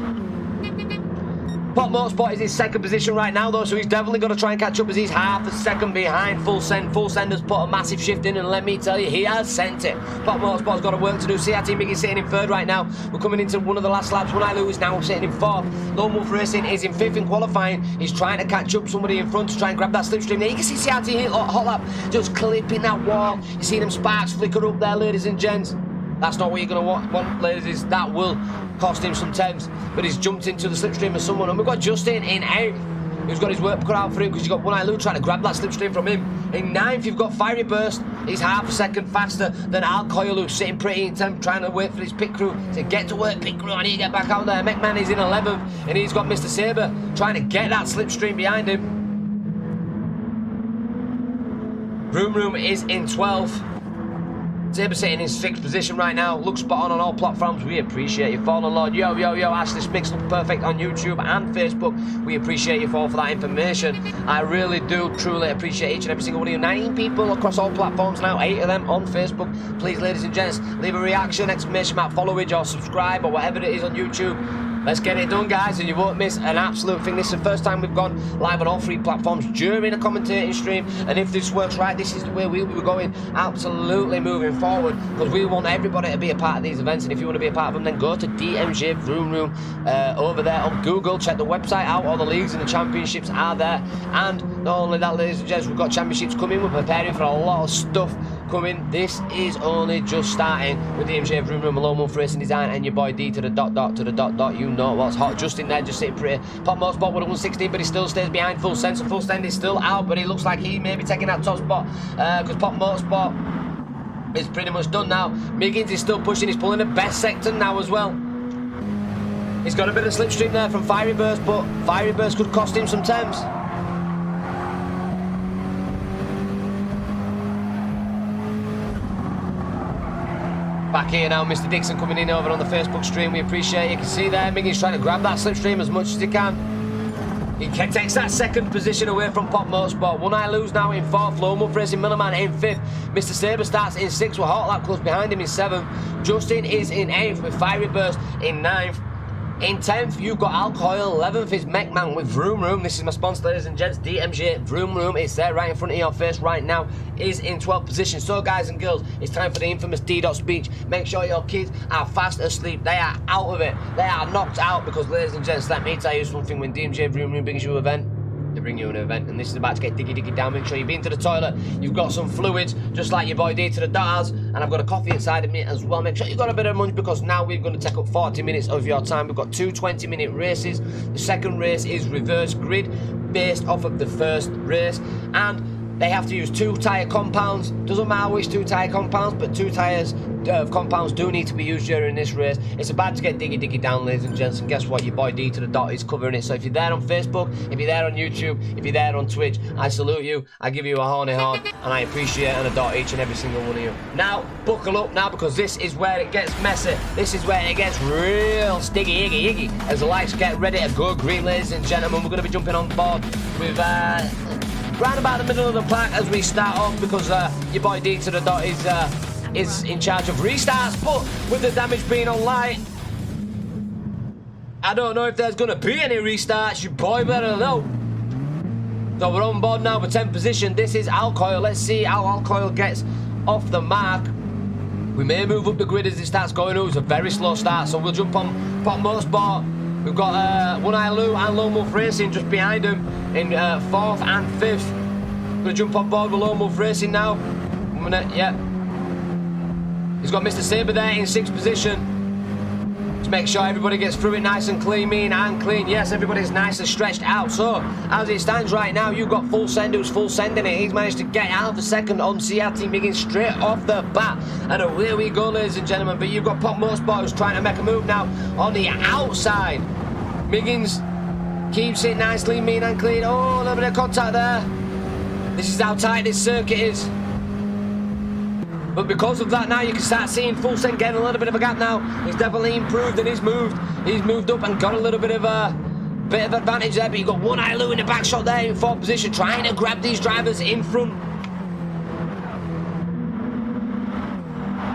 Pop Motorsport is in second position right now though, so he's definitely going to try and catch up as he's half a second behind Full Send. Full Send has put a massive shift in, and let me tell you, he has sent it. Pop Motorsport's got a work to do. CRT Miggins sitting in third right now. We're coming into one of the last laps. One Eye Lou is now sitting in fourth. Lone Wolf Racing is in fifth in qualifying. He's trying to catch up somebody in front to try and grab that slipstream. There you can see CRT hit hot lap, just clipping that wall. You see them sparks flicker up there, ladies and gents. That's not what you're going to want, ladies. That will cost him some temps. But he's jumped into the slipstream of someone. And we've got Justin in 8th, who's got his work cut out for him, because you've got One Eye Lou trying to grab that slipstream from him. In 9th, you've got Fiery Burst. He's half a second faster than Alcoil, who's sitting pretty in 10th, trying to wait for his pit crew to get to work. Pit crew, I need to get back out there. MACMILLAN is in 11th, and he's got Mr. Saber trying to get that slipstream behind him. Vroom-Room is in 12th. Saber sitting in 6th position right now. Looks spot on all platforms. We appreciate you. Fallen Lord. Yo. Ashley Smix looks perfect on YouTube and Facebook. We appreciate you all for that information. I really do truly appreciate each and every single one of you. 19 people across all platforms now. 8 of them on Facebook. Please, ladies and gents, leave a reaction, exclamation mark, followage, or subscribe, or whatever it is on YouTube. Let's get it done, guys, and you won't miss an absolute thing. This is the first time we've gone live on all 3 platforms during a commentating stream, and if this works right, this is the way we'll be going absolutely moving forward, because we want everybody to be a part of these events. And if you want to be a part of them, then go to DMJ Vroom-Room over there on Google. Check the website out. All the leagues and the championships are there. And not only that, ladies and gents, we've got championships coming. We're preparing for a lot of stuff coming. This is only just starting with DMJ Vroom-Room, Lone Wolf Racing Design, and your boy D to the dot. You know what's hot. Justin there, just sitting pretty. Pop Motorsport with a 116, but he still stays behind Full Send. So Full Send is still out, but he looks like he may be taking that top spot because Pop Motorsport is pretty much done now. Miggins is still pushing. He's pulling the best sector now as well. He's got a bit of slipstream there from Fiery Burst, but Fiery Burst could cost him some temps. Back here now, Mr. Dixon coming in over on the Facebook stream. We appreciate it. You can see there, Miggins trying to grab that slipstream as much as he can. He takes that second position away from Pop Motorsport. One Eye Lose now in 4th. Lone Wolf Racing Middleman in 5th. Mr. Sabre starts in 6th with Hot Lap close behind him in 7th. Justin is in 8th with Fiery Burst in 9th. In 10th, you've got Alcohol. 11th is MACMILLAN with Vroom-Room. This is my sponsor, ladies and gents, DMJ Vroom-Room. It's there right in front of your face right now. Is in 12th position. So, guys and girls, it's time for the infamous D-Dot speech. Make sure your kids are fast asleep. They are out of it. They are knocked out because, ladies and gents, let me tell you something. When DMJ Vroom-Room brings you an event, they bring you an event, and this is about to get diggy down. Make sure you've been to the toilet, you've got some fluids, just like your boy D to the Dot, and I've got a coffee inside of me as well. Make sure you've got a bit of munch, because now we're going to take up 40 minutes of your time. We've got 2 20-minute races. The second race is reverse grid, based off of the first race, and they have to use 2 tyre compounds. Doesn't matter which 2 tyre compounds, but 2 tyres of compounds do need to be used during this race. It's about to get diggy down, ladies and gents, and guess what? Your boy D to the Dot is covering it. So if you're there on Facebook, if you're there on YouTube, if you're there on Twitch, I salute you, I give you a horny horn, and I appreciate and adore each and every single one of you. Now, buckle up now, because this is where it gets messy. This is where it gets real stiggy iggy as the lights get ready to go green, ladies and gentlemen. We're going to be jumping on board with round about the middle of the pack as we start off, because your boy D to the Dot is in charge of restarts, but with the damage being on light, I don't know if there's going to be any restarts. Your boy better know. So we're on board now for 10th position. This is Alcohol. Let's see how Alcohol gets off the mark. We may move up the grid as it starts going. It's a very slow start, so we'll jump on Pop Motorsport. We've got One Eye Lou and Lone Wolf Racing just behind him in 4th and 5th. We're going to jump on board with Lone Wolf Racing now. He's got Mr. Sabre there in 6th position. Just make sure everybody gets through it nice and clean, mean and clean. Yes, everybody's nice and stretched out. So, as it stands right now, you've got Full Send who's full sending it. He's managed to get out for second on CRT Miggins straight off the bat. And away we go, ladies and gentlemen. But you've got Pop Motorsport who's trying to make a move now on the outside. Miggins keeps it nicely, mean and clean. Oh, a little bit of contact there. This is how tight this circuit is. But because of that now, you can start seeing Full Send getting a little bit of a gap now. He's definitely improved and he's moved. He's moved up and got a little bit of advantage there. But you've got One Eye Lou in the back shot there in 4th position, trying to grab these drivers in front.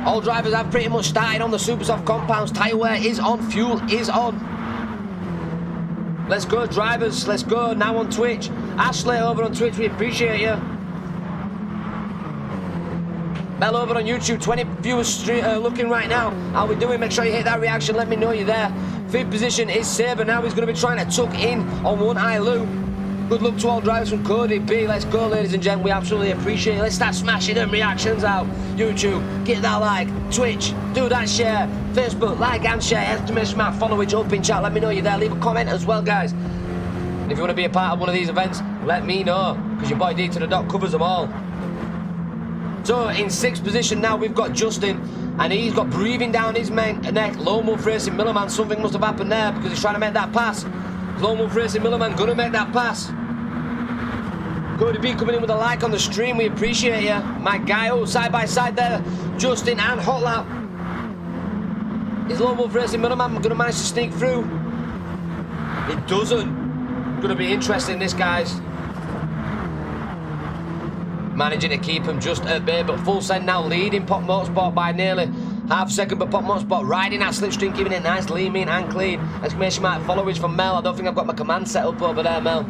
All drivers have pretty much started on the super soft compounds. Tyre wear is on, fuel is on. Let's go, drivers. Let's go now on Twitch. Ashley over on Twitch, we appreciate you. Mel over on YouTube, 20 viewers looking right now. How we doing? Make sure you hit that reaction. Let me know you're there. 5th position is Sabre. Now he's going to be trying to tuck in on One Eye Lou. Good luck to all drivers from Cody B. Let's go, ladies and gentlemen. We absolutely appreciate it. Let's start smashing them reactions out. YouTube, get that like. Twitch, do that share. Facebook, like and share. Estimation mark, follow it, jump in chat. Let me know you're there. Leave a comment as well, guys. And if you want to be a part of one of these events, let me know, because your boy D to the Dot covers them all. So in 6th position now, we've got Justin, and he's got breathing down his neck. Lone Wolf Racing Middleman, something must have happened there, because he's trying to make that pass. Lone Wolf Racing Middleman gonna make that pass. Cody B coming in with a like on the stream, we appreciate you. My guy, oh, side by side there, Justin and Hot Lap. Is Lone Wolf Racing Middleman gonna manage to sneak through? It doesn't. Gonna be interesting, this, guys. Managing to keep him just at bay, but Full Send now leading Pop Motorsport by nearly Half a second, but Pop Motorsport riding that slipstream, giving it nice, lean, mean, and clean. Exclamation mark followers from Mel. I don't think I've got my command set up over there, Mel.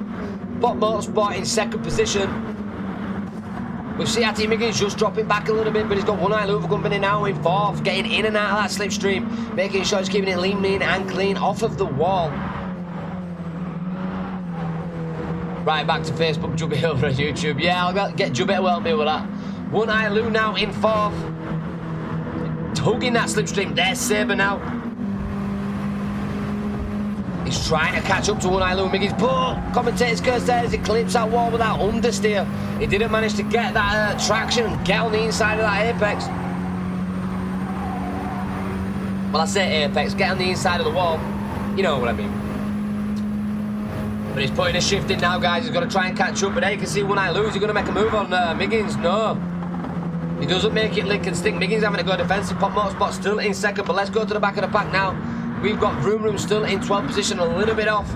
Pop Motorsport in second position. With CRT Miggins just dropping back a little bit, but he's got One Eye Lou Company now in fourth, getting in and out of that slipstream, making sure he's keeping it lean, mean, and clean off of the wall. Right back to Facebook, Jubby over on YouTube. Yeah, I'll get Jubby to help me with that. One Eye Lou now in fourth. Hugging that slipstream. There's Sabre now. He's trying to catch up to One Eye Lou Miggins, but commentator's curse there as he clips that wall with that understeer. He didn't manage to get that traction and get on the inside of that apex. Well, I say apex, get on the inside of the wall. You know what I mean. But he's putting a shift in now, guys. He's got to try and catch up. But there you can see One Eye Lou. Is he going to make a move on Miggins? No. He doesn't make it lick and stick. Miggins having to go defensive. Pop Motorsport still in second. But let's go to the back of the pack now. We've got Vroom-Room still in 12th position, a little bit off.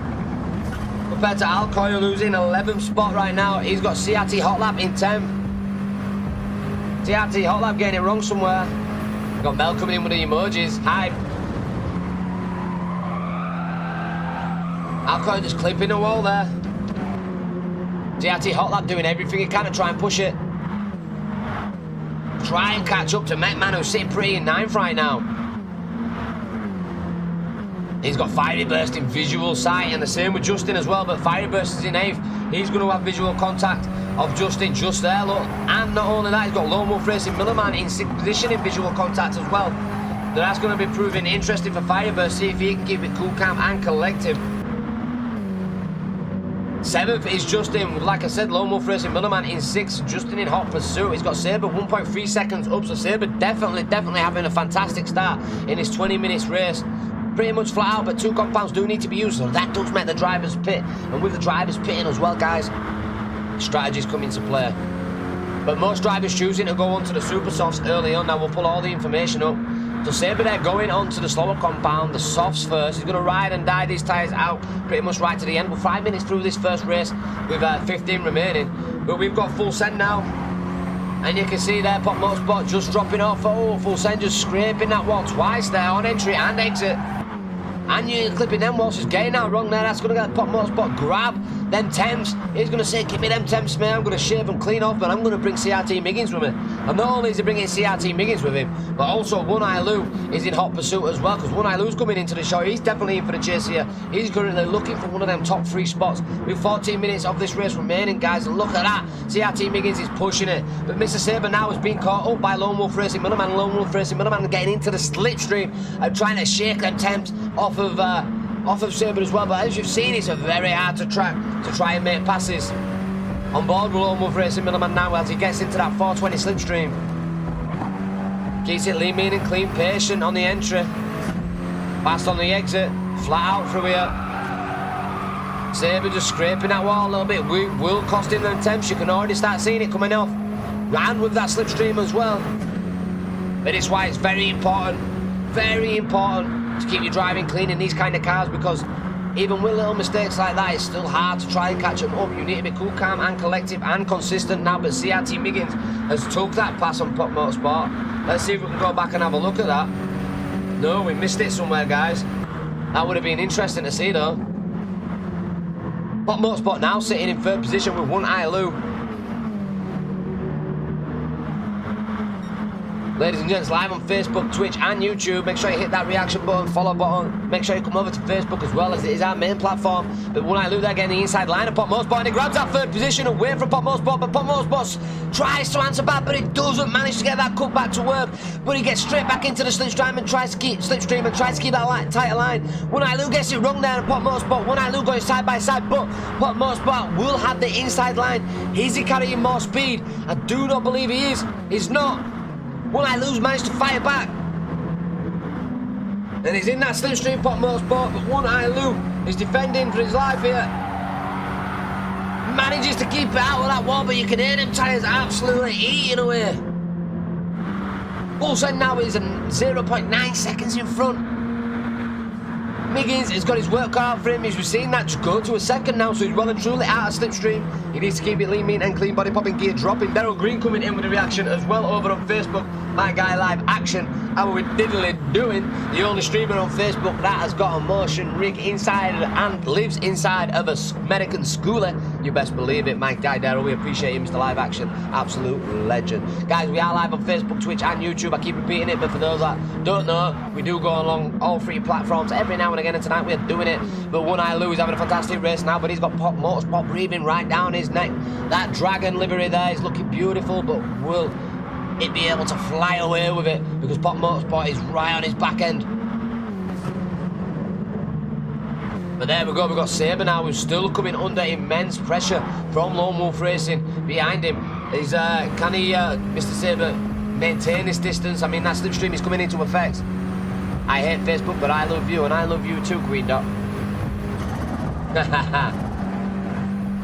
Compared to Alcoy, who's in 11th spot right now. He's got CRT Hot Lap in 10th. CRT Hot Lap getting it wrong somewhere. We've got Mel coming in with the emojis. Hype. Alcoy just clipping the wall there. CRT Hot Lap doing everything he can to try and push it. Try and catch up to MACMILLAN, who's sitting pretty in 9th right now. He's got Fiery Burst in visual sight, and the same with Justin as well, but Fiery Burst is in 8th. He's going to have visual contact of Justin just there, look. And not only that, he's got Lone Wolf Racing MACMILLAN in 6th position in visual contact as well. That's going to be proving interesting for Fiery Burst, see if he can keep it cool, calm, and collective. 7th is Justin, like I said, Lone Wolf Racing MACMILLAN in 6th, Justin in hot pursuit. He's got Sabre 1.3 seconds up, so Sabre definitely having a fantastic start in his 20 minutes race. Pretty much flat out, but 2 compounds do need to be used, so that does make the drivers pit. And with the drivers pitting as well, guys, strategies come into play. But most drivers choosing to go onto the super softs early on. Now we'll pull all the information up. So Sabre there going on to the slower compound, the softs first. He's going to ride and die these tyres out pretty much right to the end. We're 5 minutes through this first race with 15 remaining. But we've got full send now. And you can see there Pop Motorsport just dropping off. Oh, full send just scraping that wall twice there on entry and exit. And you're clipping them walls, just getting that wrong there. That's going to get Pop Motorsport grab them temps. He's going to say, give me them temps, mate. I'm going to shave them clean off, but I'm going to bring CRT Miggins with me. And not only is he bringing CRT Miggins with him, but also One Eye Lou is in hot pursuit as well, because One Eye Lou's coming into the show. He's definitely in for the chase here. He's currently looking for one of them top 3 spots with 14 minutes of this race remaining, guys. And look at that. CRT Miggins is pushing it. But Mr. Sabre now has been caught up by Lone Wolf Racing MACMILLAN. Lone Wolf Racing MACMILLAN getting into the slipstream and trying to shake them temps off of Sabre as well. But as you've seen, it's a very hard to track to try and make passes. On board with Lone Wolf Racing MACMILLAN now as he gets into that 420 slipstream. Keeps it lean, mean and clean, patient on the entry. Fast on the exit, flat out through here. Sabre just scraping that wall a little bit. Will cost him them temps. You can already start seeing it coming off. Ran with that slipstream as well. But it's why it's very important to keep your driving clean in these kind of cars, because even with little mistakes like that, it's still hard to try and catch them up. You need to be cool, calm and collective and consistent now. But CRT Miggins has took that pass on Pop Motorsport. Let's see if we can go back and have a look at that. No, we missed it somewhere, guys. That would have been interesting to see though. Pop Motorsport now sitting in 3rd position with One Eye Lou. Ladies and gents, live on Facebook, Twitch and YouTube. Make sure you hit that reaction button, follow button. Make sure you come over to Facebook as well, as it is our main platform. But One Eye Lou there getting the inside line of Pop Motorsport, and he grabs that 3rd position away from Pop Motorsport. But Pop Motorsport tries to answer back, but he doesn't manage to get that cut back to work. But he gets straight back into the slipstream and tries to keep that tighter line. One Eye Lou gets it wrong there, and Pop Motorsport. One Eye Lou going side by side, but Pop Motorsport will have the inside line. Is he carrying more speed? I do not believe he is. He's not. One Eye Lou's managed to fire back. And he's in that slipstream, Pop Motorsport, but One Eye Lou is defending for his life here. Manages to keep it out of that wall, but you can hear them tyres absolutely eating away. Full send now is 0.9 seconds in front. Miggins has got his work cut out for him. He's seen that just go to a second now, so he's well and truly out of slipstream. He needs to keep it lean, mean and clean, body popping gear dropping. Daryl Green coming in with a reaction as well over on Facebook. My guy live action. How are we diddly doing? The only streamer on Facebook that has got a motion rig inside and lives inside of a American schooler. You best believe it, my guy Daryl. We appreciate you, Mr. Live Action. Absolute legend. Guys, we are live on Facebook, Twitch and YouTube. I keep repeating it, but for those that don't know, we do go along all three platforms every now and again, and tonight we're doing it. But One Eye Lou is having a fantastic race now, but he's got Pop Motorsport breathing right down his neck. That dragon livery there is looking beautiful, but will it be able to fly away with it? Because Pop Motorsport is right on his back end. But there we go, we've got Sabre now, who's still coming under immense pressure from Lone Wolf Racing behind him. Can he, Mr. Sabre, maintain this distance? I mean, that slipstream is coming into effect. I hate Facebook, but I love you, and I love you too, Queen Dot.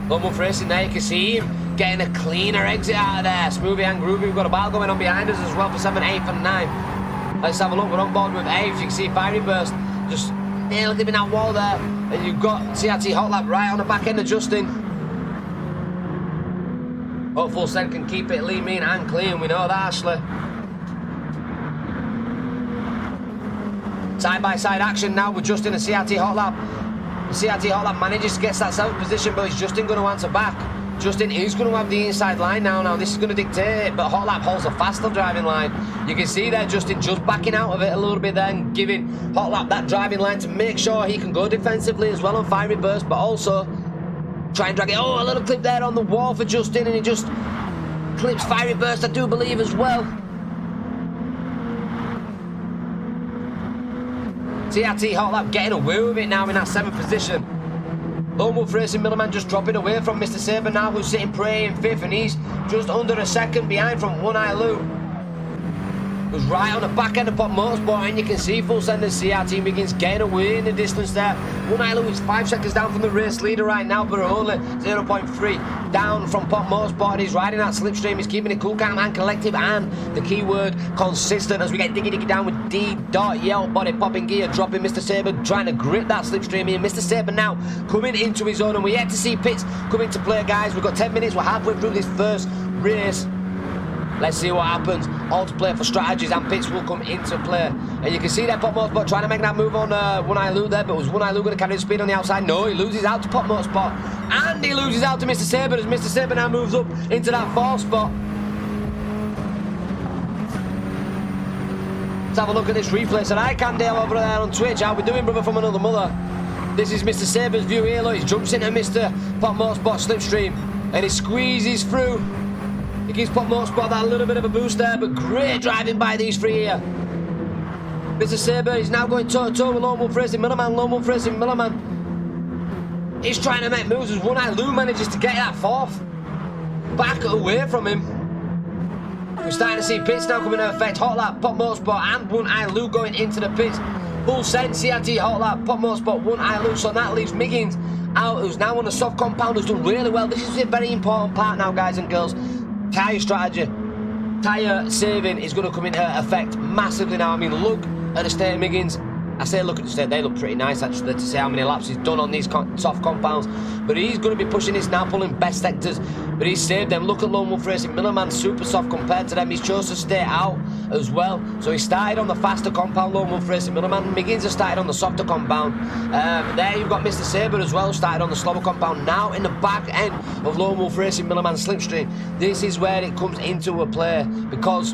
Lone Wolf Racing there, you can see him getting a cleaner exit out of there. Smoothie and Groovy, we've got a battle going on behind us as well for 7, 8 and 9. Let's have a look, we're on board with 8. You can see Fiery Burst just nailed him in that wall there. And you've got CRT Hot Lap right on the back end adjusting. Hopeful Sen can keep it lean, mean and clean, we know that, Ashley. Side-by-side action now with Justin and CRT Hot Lap. CRT Hot Lap manages to get that 7th position, but is Justin going to answer back? Justin is going to have the inside line now. Now this is going to dictate it, but Hot Lap holds a faster driving line. You can see there Justin just backing out of it a little bit there and giving Hot Lap that driving line to make sure he can go defensively as well on Fiery Burst, but also try and drag it. Oh, a little clip there on the wall for Justin, and he just clips Fiery Burst, I do believe, as well. TRT Hot Lap getting away with it now in that 7th position. Lone Wolf Racing Middleman just dropping away from Mr. Sabre now, who's sitting prey in 5th, and he's just under a second behind from One Eye Lou, who's right on the back end of Pop Motorsport, and you can see Full Send and CRT Miggins getting away in the distance there. One Eye Lou is 5 seconds down from the race leader right now, but only 0.3 down from Pop Motorsport. He's riding that slipstream, he's keeping it cool, calm and collective, and the keyword consistent as we get diggy down with D. Yelp body popping gear, dropping Mr. Sabre, trying to grip that slipstream in. Mr. Sabre now coming into his own, and we're yet to see pits come into play, guys. We've got 10 minutes, we're halfway through this first race. Let's see what happens. All to play for strategies, and pits will come into play. And you can see that Pop Motorsport trying to make that move on One Eye Lou there, but was One Eye Lou going to carry the speed on the outside? No, he loses out to Pop Motorsport, and he loses out to Mr. Sabre as Mr. Sabre now moves up into that 4th spot. Let's have a look at this replay. So I can Dale over there on Twitch. How we doing, brother from another mother? This is Mr. Sabre's view here. Look, he jumps into Mr. Pop Motorsport slipstream, and he squeezes through. He gives Pop Motorsport that little bit of a boost there, but great driving by these three here. Mr. Sabre is now going toe-to-toe with Lone Wolf Racing Middleman. Lone Wolf Racing Middleman is trying to make moves as One Eye Lou manages to get that 4th. Back away from him. We're starting to see pits now coming into effect. Hot Lap, Pop Motorsport and One Eye Lou going into the pits. Full Send, CRT, Hot Lap, Pop Motorsport, One Eye Lou. So that leaves Miggins out, who's now on the soft compound, who's done really well. This is a very important part now, guys and girls. Tyre strategy, tyre saving is going to come into effect massively now. I mean, look at the state of Miggins. I say look at the state, they look pretty nice actually, to see how many laps he's done on these soft compounds. But he's going to be pushing this now, pulling best sectors, but he's saved them. Look at Lone Wolf Racing Middleman, super soft compared to them. He's chose to stay out as well. So he started on the faster compound, Lone Wolf Racing Middleman. Miggins has started on the softer compound. There you've got Mr. Sabre as well, started on the slower compound. Now in the back end of Lone Wolf Racing Middleman slipstream. This is where it comes into a play, because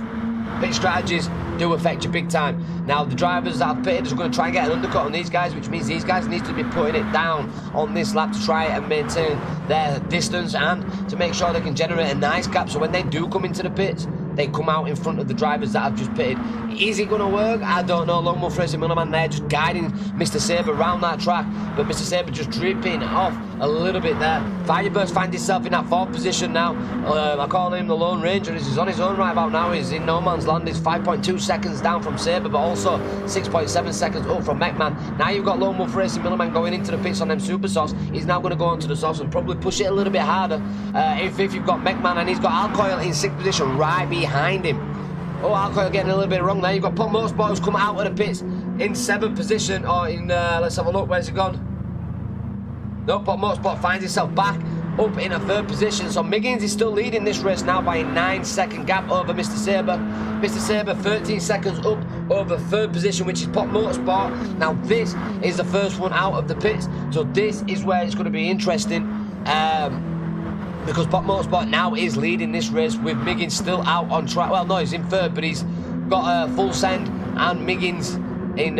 pit strategies do affect you big time. Now the drivers that have pitted are going to try and get an undercut on these guys, which means these guys need to be putting it down on this lap to try and maintain their distance and to make sure they can generate a nice gap, so when they do come into the pits, they come out in front of the drivers that have just pitted. Is it going to work? I don't know. Lone Wolf Racing Middleman there just guiding Mr. Sabre around that track, but Mr. Sabre just dripping off a little bit there. Fireburst finds himself in that 4th position now. I call him the Lone Ranger. He's on his own right about now. He's in no man's land. He's 5.2 seconds down from Sabre, but also 6.7 seconds up from MACMILLAN. Now you've got Lone Wolf Racing Middleman going into the pits on them super softs. He's now going to go onto the softs and probably push it a little bit harder. In 5th you've got MACMILLAN, and he's got Alcoil in 6th position right behind him. Oh, Alcoil getting a little bit wrong there. You've got Pop Motorsport who's come out of the pits. in 7th position, or in, let's have a look, where's he gone? No, Pop Motorsport finds himself back up in a 3rd position. So Miggins is still leading this race now by a 9-second gap over Mr. Sabre. Mr. Sabre 13 seconds up over 3rd position, which is Pop Motorsport. Now this is the first one out of the pits, so this is where it's going to be interesting, because Pop Motorsport now is leading this race with Miggins still out on track. Well, no, he's in 3rd, but he's got a full send, and Miggins in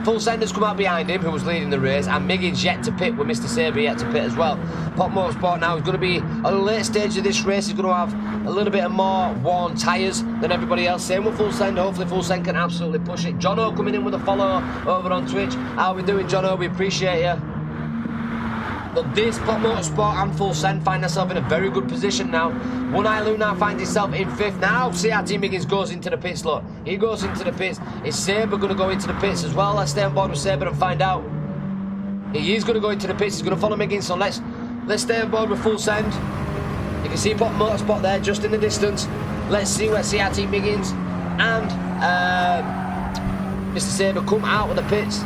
full send has come out behind him, who was leading the race, and Miggins yet to pit, with Mr. Sabre yet to pit as well. Pop Motorsport now is going to be, at the late stage of this race, he's going to have a little bit of more worn tyres than everybody else. Same with full send, hopefully full send can absolutely push it. Jono coming in with a follow over on Twitch. How are we doing, Jono? We appreciate you. But this Pop Motorsport and full send find themselves in a very good position now. One Eye Lou now finds himself in 5th. Now CRT Miggins goes into the pits, look. He goes into the pits. Is Sabre going to go into the pits as well? Let's stay on board with Sabre and find out. He is going to go into the pits. He's going to follow Miggins, so let's stay on board with full send. You can see Pop Motorsport there just in the distance. Let's see where CRT Miggins and Mr. Sabre come out of the pits.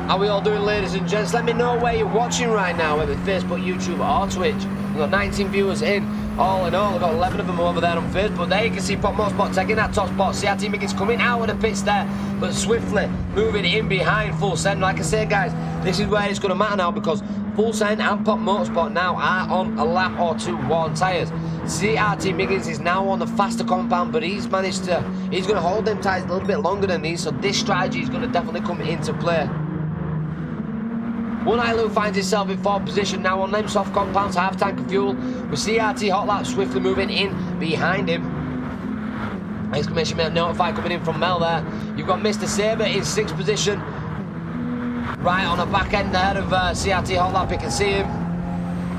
How are we all doing, ladies and gents? Let me know where you're watching right now, whether Facebook, YouTube or Twitch. We've got 19 viewers in all. I've got 11 of them over there on Facebook. There you can see Pop Motorsport taking that top spot. CRT Miggins coming out of the pits there, but swiftly moving in behind full send. Like I say, guys, this is where it's going to matter now, because full send and Pop Motorsport now are on a lap or 2 worn tyres. CRT Miggins is now on the faster compound, but he's going to hold them tyres a little bit longer than these, so this strategy is going to definitely come into play. One Eye Lou finds himself in 4th position now on them soft compounds, half tank of fuel, with CRT Hot Lap swiftly moving in behind him. Exclamation mark notify coming in from Mel there. You've got Mr. Sabre in 6th position, right on the back end there of CRT Hot Lap. You can see him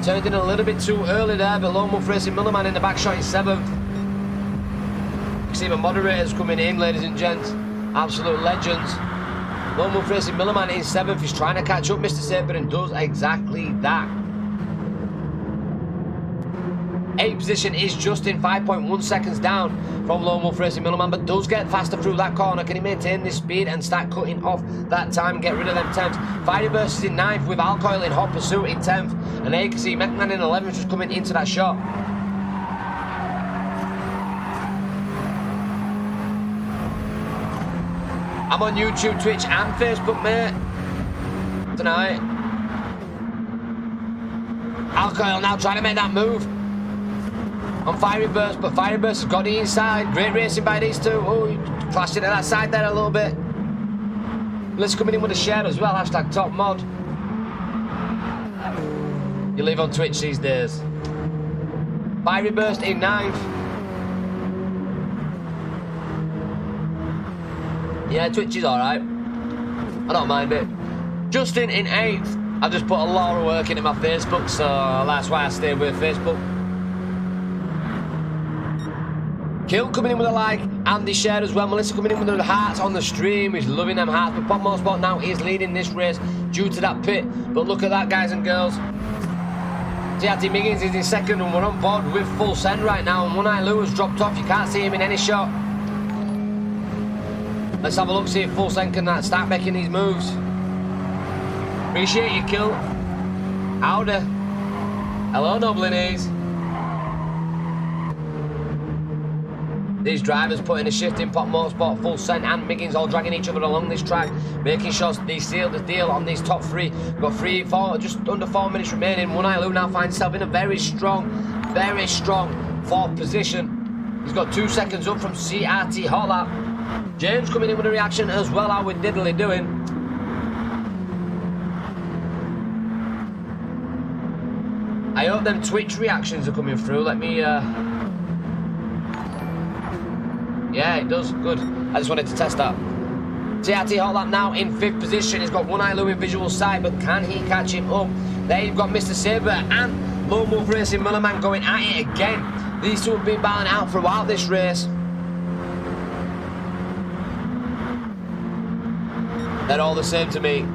turned in a little bit too early there, but Lone Wolf Racing MACMILLAN in the back shot in 7th. You can see the moderators coming in, ladies and gents, absolute legends. Lone Wolf Racing MACMILLAN in 7th. He's trying to catch up Mr. Sabre and does exactly that. 8th position is Justin, 5.1 seconds down from Lone Wolf Racing MACMILLAN, but does get faster through that corner. Can he maintain this speed and start cutting off that time and get rid of them temps? Fiery Burst is in 9th with Alcoil in hot pursuit in 10th. And there you can see MACMILLAN in 11th just coming into that shot. I'm on YouTube, Twitch and Facebook, mate, tonight. Alcoil now trying to make that move on Fiery Burst, but Fiery Burst has got the inside. Great racing by these two. Oh, he clashed into that side there a little bit. Let's coming in with a share as well, hashtag top mod. You live on Twitch these days. Fiery Burst in 9th. Yeah, Twitch is alright. I don't mind it. Justin in 8th. I've just put a lot of work into my Facebook, so that's why I stay with Facebook. Kill coming in with a like and the share as well. Melissa coming in with the hearts on the stream. He's loving them hearts. But Pop Motorsport now is leading this race due to that pit. But look at that, guys and girls. CRT Miggins is in 2nd, and we're on board with full send right now. And One Eye Lou has dropped off. You can't see him in any shot. Let's have a look, see if full send can start making these moves. Appreciate you, Kill. Howdy. Hello, Noblinis. These drivers putting a shift in Pop Motorsport, full send and Miggins all dragging each other along this track, making sure they seal the deal on these top 3. We've got just under 4 minutes remaining. One Eye Lou now finds himself in a very strong 4th position. He's got 2 seconds up from CRT Hot Lap. James coming in with a reaction as well. How we diddly doing? I hope them Twitch reactions are coming through. Let me yeah, it does. Good. I just wanted to test that. CRT Hot Lap now in 5th position. He's got One Eye Lou in visual sight, but can he catch him up? There you've got Mr. Sabre and Lone Wolf Racing MACMILLAN going at it again. These two have been battling out throughout this race. They're all the same to me.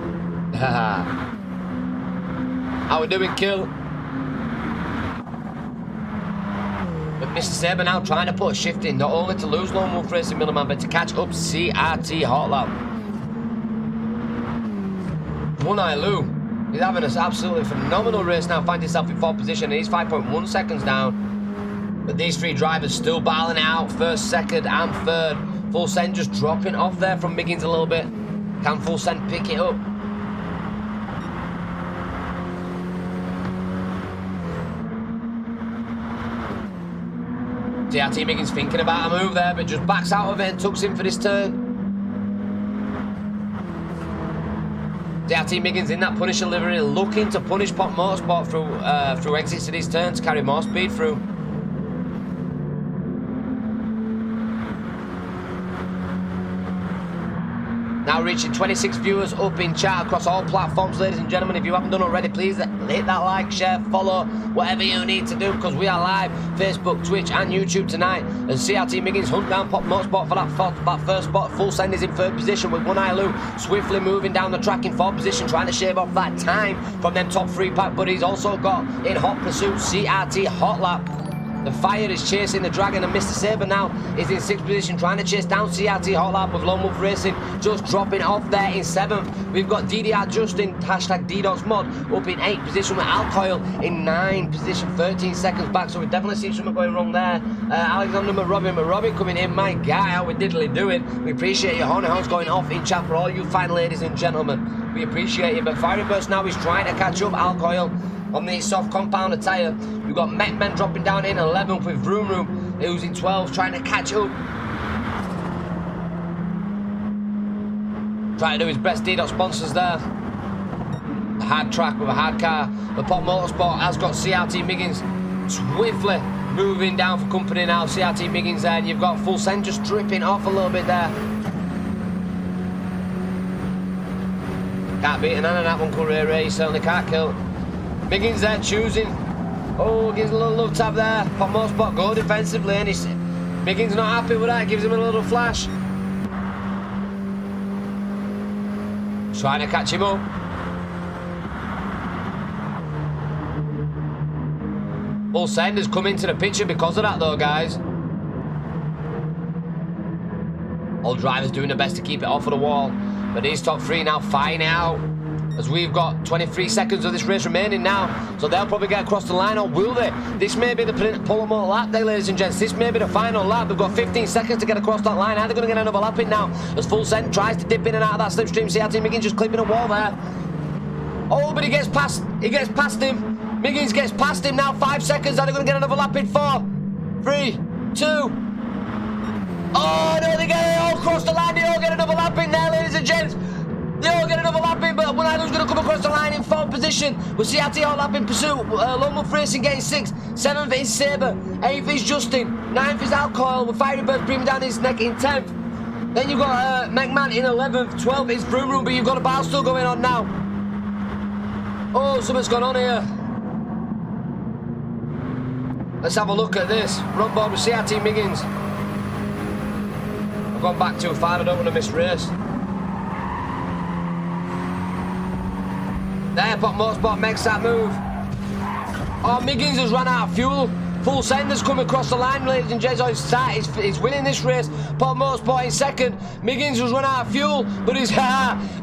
How we doing, Kill? But Mr. Sabre now trying to put a shift in, not only to lose Lone Wolf Racing Middleman, but to catch up CRT Hot Lap. One Eye Lou is having an absolutely phenomenal race now, finding himself in 4th position, and he's 5.1 seconds down. But these 3 drivers still battling out, 1st, 2nd and 3rd. Full Send just dropping off there from Miggins a little bit. Can Full Send pick it up? CRT Miggins thinking about a move there, but just backs out of it and tucks in for this turn. CRT Miggins in that Punisher livery, looking to punish Pop Motorsport through exits to these turns, carry more speed through. Now reaching 26 viewers up in chat across all platforms, ladies and gentlemen. If you haven't done already, please hit that like, share, follow, whatever you need to do, because we are live Facebook, Twitch and YouTube tonight. And CRT Miggins hunt down Pop Motorsport for that first spot. Full Send is in 3rd position with One Eye Lou swiftly moving down the track in 4th position, trying to shave off that time from them top 3 pack. But he's also got in hot pursuit CRT Hot Lap. The Fire is chasing the Dragon, and Mr. Sabre now is in 6th position, trying to chase down CRT Hot Lap with Lone Wolf Racing just dropping off there in 7th. We've got DDR Justin, hashtag DDotsMod, up in 8th position with Alcoil in 9th position, 13 seconds back. So we definitely see something going wrong there. Alexander McRobin coming in. My guy, how we diddly do it. We appreciate your horn hounds going off in chat for all you fine ladies and gentlemen. We appreciate it. But Fiery Burst now is trying to catch up Alcoil on the soft compound attire. We've got MACMILLAN dropping down in 11th with Vroom-Room, who's in 12th, trying to catch up. Trying to do his best DDoT sponsors there. A hard track with a hard car. The Pop Motorsport has got CRT Miggins swiftly moving down for company now. CRT Miggins there, and you've got Full Send just dripping off a little bit there. Can't beat an Anna that one, Courier. He certainly can't kill. Miggins there choosing. Oh, gives a little love tap there. Pop Motorsport go defensively, and Miggins not happy with that. Gives him a little flash. Trying to catch him up. Full Send has come into the picture because of that though, guys. All drivers doing their best to keep it off of the wall. But these top 3 now fighting it out, as we've got 23 seconds of this race remaining now. So they'll probably get across the line, or will they? This may be the pull-up lap there, ladies and gents. This may be the final lap. They've got 15 seconds to get across that line. Are they going to get another lap in now? As Full Send tries to dip in and out of that slipstream. CRT Miggins just clipping a wall there. Oh, but he gets past him. Miggins gets past him now. 5 seconds. Are they going to get another lap in? 4, 3, 2. Oh, no, they get it all across the line. They all get another lap in there, ladies and gents. They all get another lap in, but One Eye Lou's going to come across the line in 4th position with CRT Hot Lap in pursuit. Lone Wolf Racing getting 6th. 7th is Sabre. 8th is Justin. 9th is Alcoil with Fiery Bird bringing down his neck in 10th. Then you've got MACMILLAN in 11th. 12th is Vroom-Room, but you've got a battle still going on now. Oh, something's gone on here. Let's have a look at this. We're on board with CRT Miggins. I've gone back too far. I don't want to miss race. There, Pop Motorsport makes that move. Oh, Miggins has run out of fuel. Full Send has come across the line, ladies and gents. He's winning this race. Pop Motorsport in 2nd. Miggins has run out of fuel, but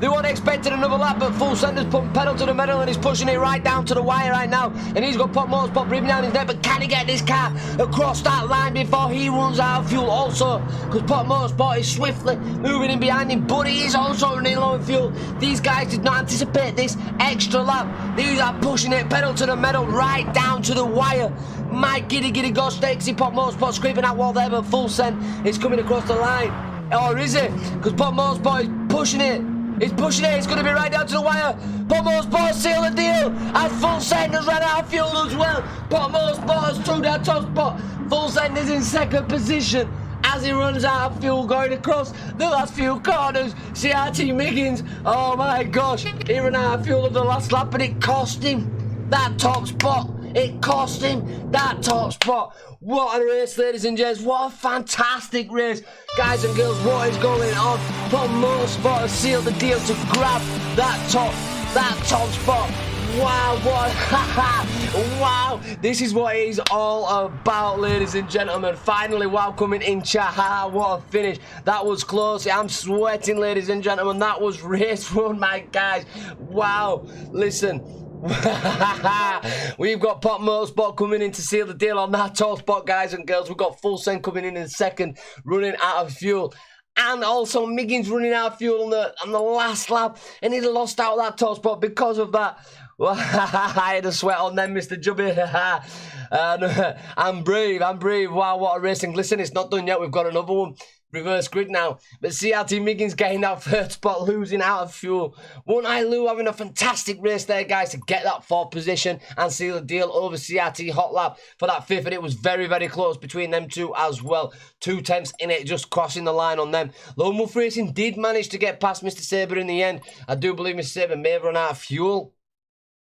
they weren't expecting another lap, but Full Send has put pedal to the metal and he's pushing it right down to the wire right now. And he's got Pop Motorsport breathing down his neck, but can he get this car across that line before he runs out of fuel also? Because Pop Motorsport is swiftly moving in behind him, but he is also running low on fuel. These guys did not anticipate this extra lap. These are pushing it pedal to the metal right down to the wire. My giddy go stakesy. Pop Motorsport scraping that wall there, but Full Send is coming across the line. Or is it? Because Pop Motorsport is pushing it. He's pushing it. It's going to be right down to the wire. Pop Motorsport seal the deal. And Full Send has run out of fuel as well. Pop Motorsport has through that top spot. Full Send is in 2nd position as he runs out of fuel going across the last few corners. CRT Miggins, oh my gosh, he ran out of fuel at the last lap, but it cost him that top spot. It cost him that top spot. What a race, ladies and gents. What a fantastic race. Guys and girls, what is going on? Pop Motorsport has sealed the deal to grab that top spot. Wow, what? Wow, this is what it is all about, ladies and gentlemen. Finally, wow, coming in chat. What a finish. That was close. I'm sweating, ladies and gentlemen. That was race one, my guys. Wow, listen. We've got Pop Motorsport coming in to seal the deal on that top spot, guys and girls. We've got Full Send coming in second, running out of fuel. And also Miggins running out of fuel on the last lap, and he lost out that top spot because of that. Well, I had a sweat on them, Mr. Jubby. I'm brave. Wow, what a racing. Listen, it's not done yet. We've got another one. Reverse grid now. But CRT Miggins getting that third spot, losing out of fuel. One Eye Lou having a fantastic race there, guys, to get that fourth position and seal the deal over CRT Hot Lap for that fifth. And it was very, very close between them two as well. 2/10 in it, just crossing the line on them. Lone Wolf Racing did manage to get past Mr. Saber in the end. I do believe Mr. Saber may have run out of fuel.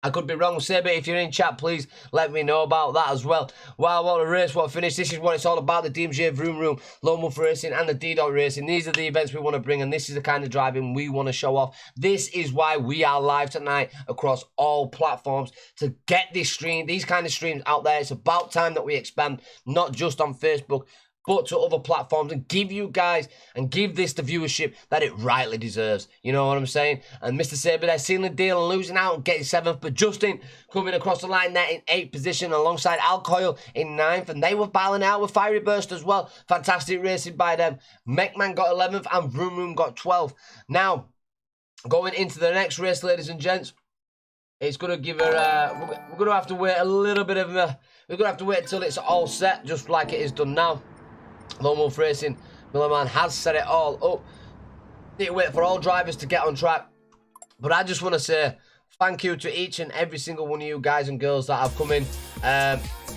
I could be wrong, Saber. If you're in chat, please let me know about that as well. Wow, what a race, what a finish. This is what it's all about, the DMJ Vroom-Room, Lone Wolf Racing and the D-Dot Racing. These are the events we want to bring, and this is the kind of driving we want to show off. This is why we are live tonight across all platforms, to get this stream, these kind of streams out there. It's about time that we expand, not just on Facebook, but to other platforms, and give you guys and give this the viewership that it rightly deserves. You know what I'm saying? And Mr. Saber there sealing the deal and losing out and getting 7th. But Justin coming across the line there in 8th position alongside Alcoil in 9th. And they were battling out with Fiery Burst as well. Fantastic racing by them. MACMILLAN got 11th and Vroom-Room got 12th. Now, going into the next race, ladies and gents, it's going to give her, we're going to have to wait a little bit of, we're going to have to wait until it's all set, just like it is done now. Lone Wolf Racing, MACMILLAN has set it all up. Need to wait for all drivers to get on track. But I just want to say thank you to each and every single one of you guys and girls that have come in.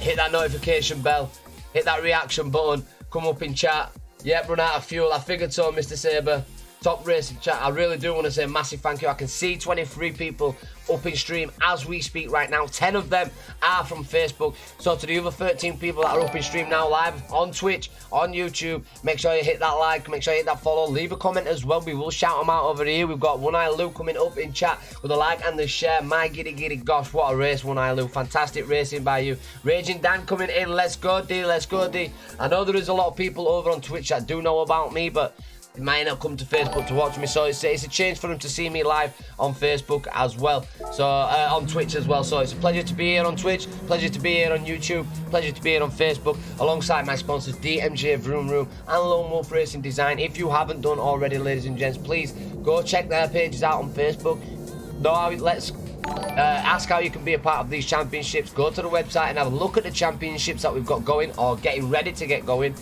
Hit that notification bell. Hit that reaction button. Come up in chat. Yep, run out of fuel. I figured so, Mr. Saber. Top racing chat. I really do want to say a massive thank you. I can see 23 people up in stream as we speak right now. 10 of them are from Facebook. So to the other 13 people that are up in stream now live on Twitch, on YouTube, make sure you hit that like, make sure you hit that follow, leave a comment as well. We will shout them out over here. We've got One Eye Lou coming up in chat with a like and the share. My giddy gosh, what a race, One Eye Lou. Fantastic racing by you. Raging Dan coming in. Let's go D, let's go D. I know there is a lot of people over on Twitch that do know about me, but they might not come to Facebook to watch me, so it's a change for them to see me live on Facebook as well, so on Twitch as well. So it's a pleasure to be here on Twitch, pleasure to be here on YouTube, pleasure to be here on Facebook alongside my sponsors DMJ Vroom-Room and Lone Wolf Racing Design. If you haven't done already, ladies and gents, please go check their pages out on Facebook. Let's ask how you can be a part of these championships. Go to the website and have a look at the championships that we've got going or getting ready to get going.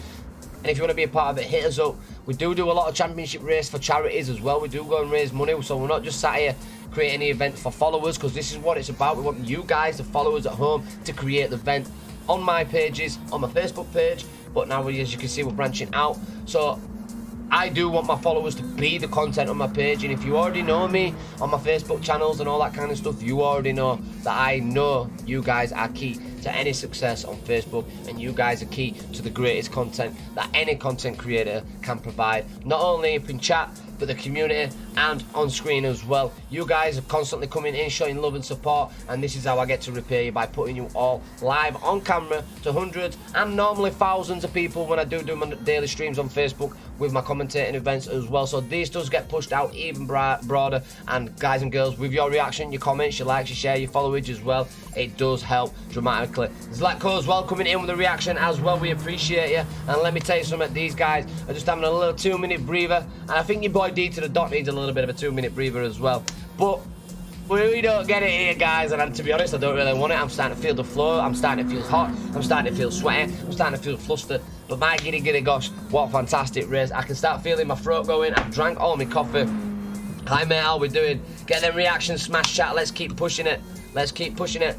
And if you want to be a part of it, hit us up. We do a lot of championship race for charities as well. We do go and raise money, so we're not just sat here creating the event for followers, because this is what it's about. We want you guys, the followers at home, to create the event on my pages, on my Facebook page. But now, as you can see, we're branching out. So I do want my followers to be the content on my page. And if you already know me on my Facebook channels and all that kind of stuff, you already know that I know you guys are key to any success on Facebook, and you guys are key to the greatest content that any content creator can provide, not only up in chat but the community and on screen as well. You guys are constantly coming in, showing love and support, and this is how I get to repay you, by putting you all live on camera to hundreds and normally thousands of people when I do my daily streams on Facebook with my commentating events as well. So this does get pushed out even broader, and guys and girls, with your reaction, your comments, your likes, your share, your followage as well, it does help dramatically. Zlatko as well coming in with a reaction as well. We appreciate you. And let me tell you something, these guys are just having a little 2-minute breather, and I think your boy D to the dot needs a little bit of a 2-minute breather as well. But we don't get it here, guys, and to be honest, I don't really want it. I'm starting to feel the flow. I'm starting to feel hot. I'm starting to feel sweaty. I'm starting to feel flustered. But my giddy gosh, what a fantastic race. I can start feeling my throat going. I've drank all my coffee. Hi mate, how we doing? Get them reactions, smash chat. Let's keep pushing it. Let's keep pushing it.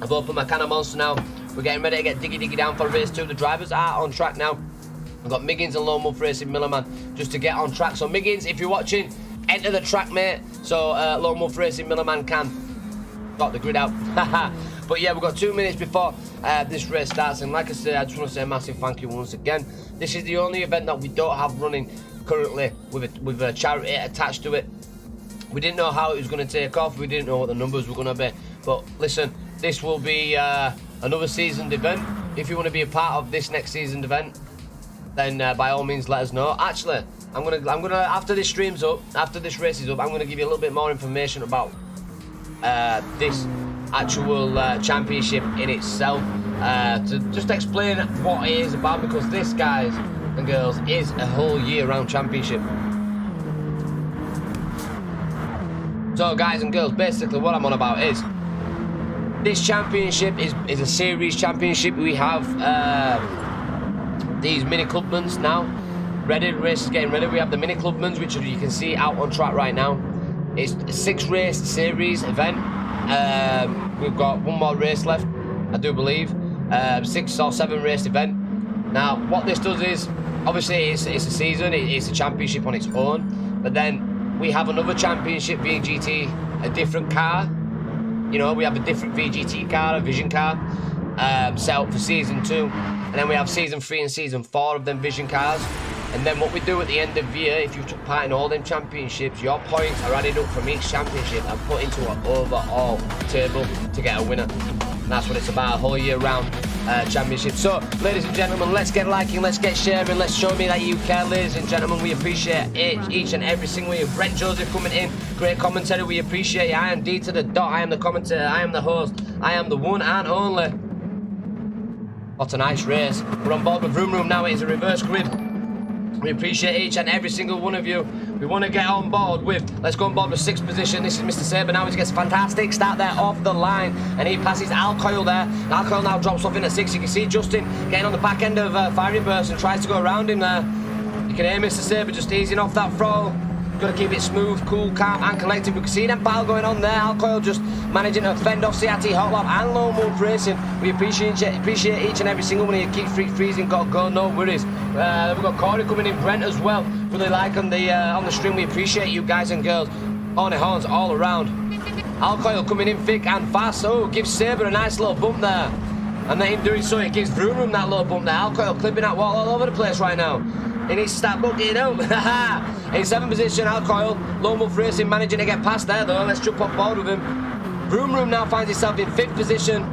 I've opened my can of Monster now. We're getting ready to get diggy down for race 2. The drivers are on track now. We've got Miggins and Lone Wolf Racing MACMILLAN just to get on track. So Miggins, if you're watching, enter the track, mate. So Lone Wolf Racing MACMILLAN can got the grid out. But yeah, we've got 2 minutes before this race starts, and like I said, I just want to say a massive thank you once again. This is the only event that we don't have running currently with a charity attached to it. We didn't know how it was going to take off. We didn't know what the numbers were going to be. But listen, this will be another seasoned event. If you want to be a part of this next seasoned event, then by all means let us know. Actually, I'm gonna after this stream's up, after this race is up, I'm gonna give you a little bit more information about this actual championship in itself, to just explain what it is about, because this, guys and girls, is a whole year-round championship. So guys and girls, basically what I'm on about is this championship is a series championship. We have these mini clubmans now ready. The race is getting ready. We have the mini clubmans, which you can see out on track right now. It's a 6-race series event. We've got one more race left, I do believe. 6 or 7 race event. Now what this does is, obviously it's a season, it's a championship on its own, but then we have another championship VGT, a different car. You know, we have a different VGT car, a Vision car, set up for season 2, and then we have season 3 and season 4 of them Vision cars. And then what we do at the end of the year, if you took part in all them championships, your points are added up from each championship and put into an overall table to get a winner. And that's what it's about, a whole year round championship. So, ladies and gentlemen, let's get liking, let's get sharing, let's show me that you care, ladies and gentlemen. We appreciate each and every single one of you. Brent Joseph coming in, great commentary, we appreciate you. I am D to the dot, I am the commentator, I am the host, I am the one and only. What a nice race. We're on board with Vroom-Room now, it is a reverse grid. We appreciate each and every single one of you. We want to get on board with, let's go on board with 6th position. This is Mr. Saber now. He gets a fantastic start there off the line, and he passes Alcoil there. Alcoil now drops off into 6th. You can see Justin getting on the back end of Fiery Burst and tries to go around him there. You can hear Mr. Saber just easing off that throttle. Got to keep it smooth, cool, calm and collected. We can see them battle going on there. Alcoil just managing to fend off CRT Hot Lap and Lone Wolf Racing. We appreciate each and every single one of you. Keep freezing, got to go, no worries. We've got Corey coming in, Brent as well. Really like on the stream. We appreciate you guys and girls. Horny horns all around. Alcoil coming in thick and fast. Oh, gives Saber a nice little bump there. And then him doing so, it gives Vroom-Room that little bump there. Alcoil clipping that wall all over the place right now. He needs to start booking it up. In 7th position, Alcoil. Lone Wolf Racing managing to get past there though. Let's jump on board with him. Vroom-Room now finds himself in 5th position.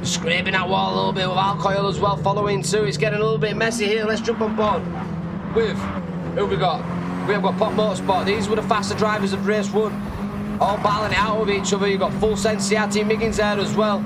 Scraping that wall a little bit with Alcoil as well, following suit. It's getting a little bit messy here. Let's jump on board with, who we got? We have got Pop Motorsport. These were the faster drivers of race 1. All battling it out with each other. You've got Full Sense, CRT Miggins there as well.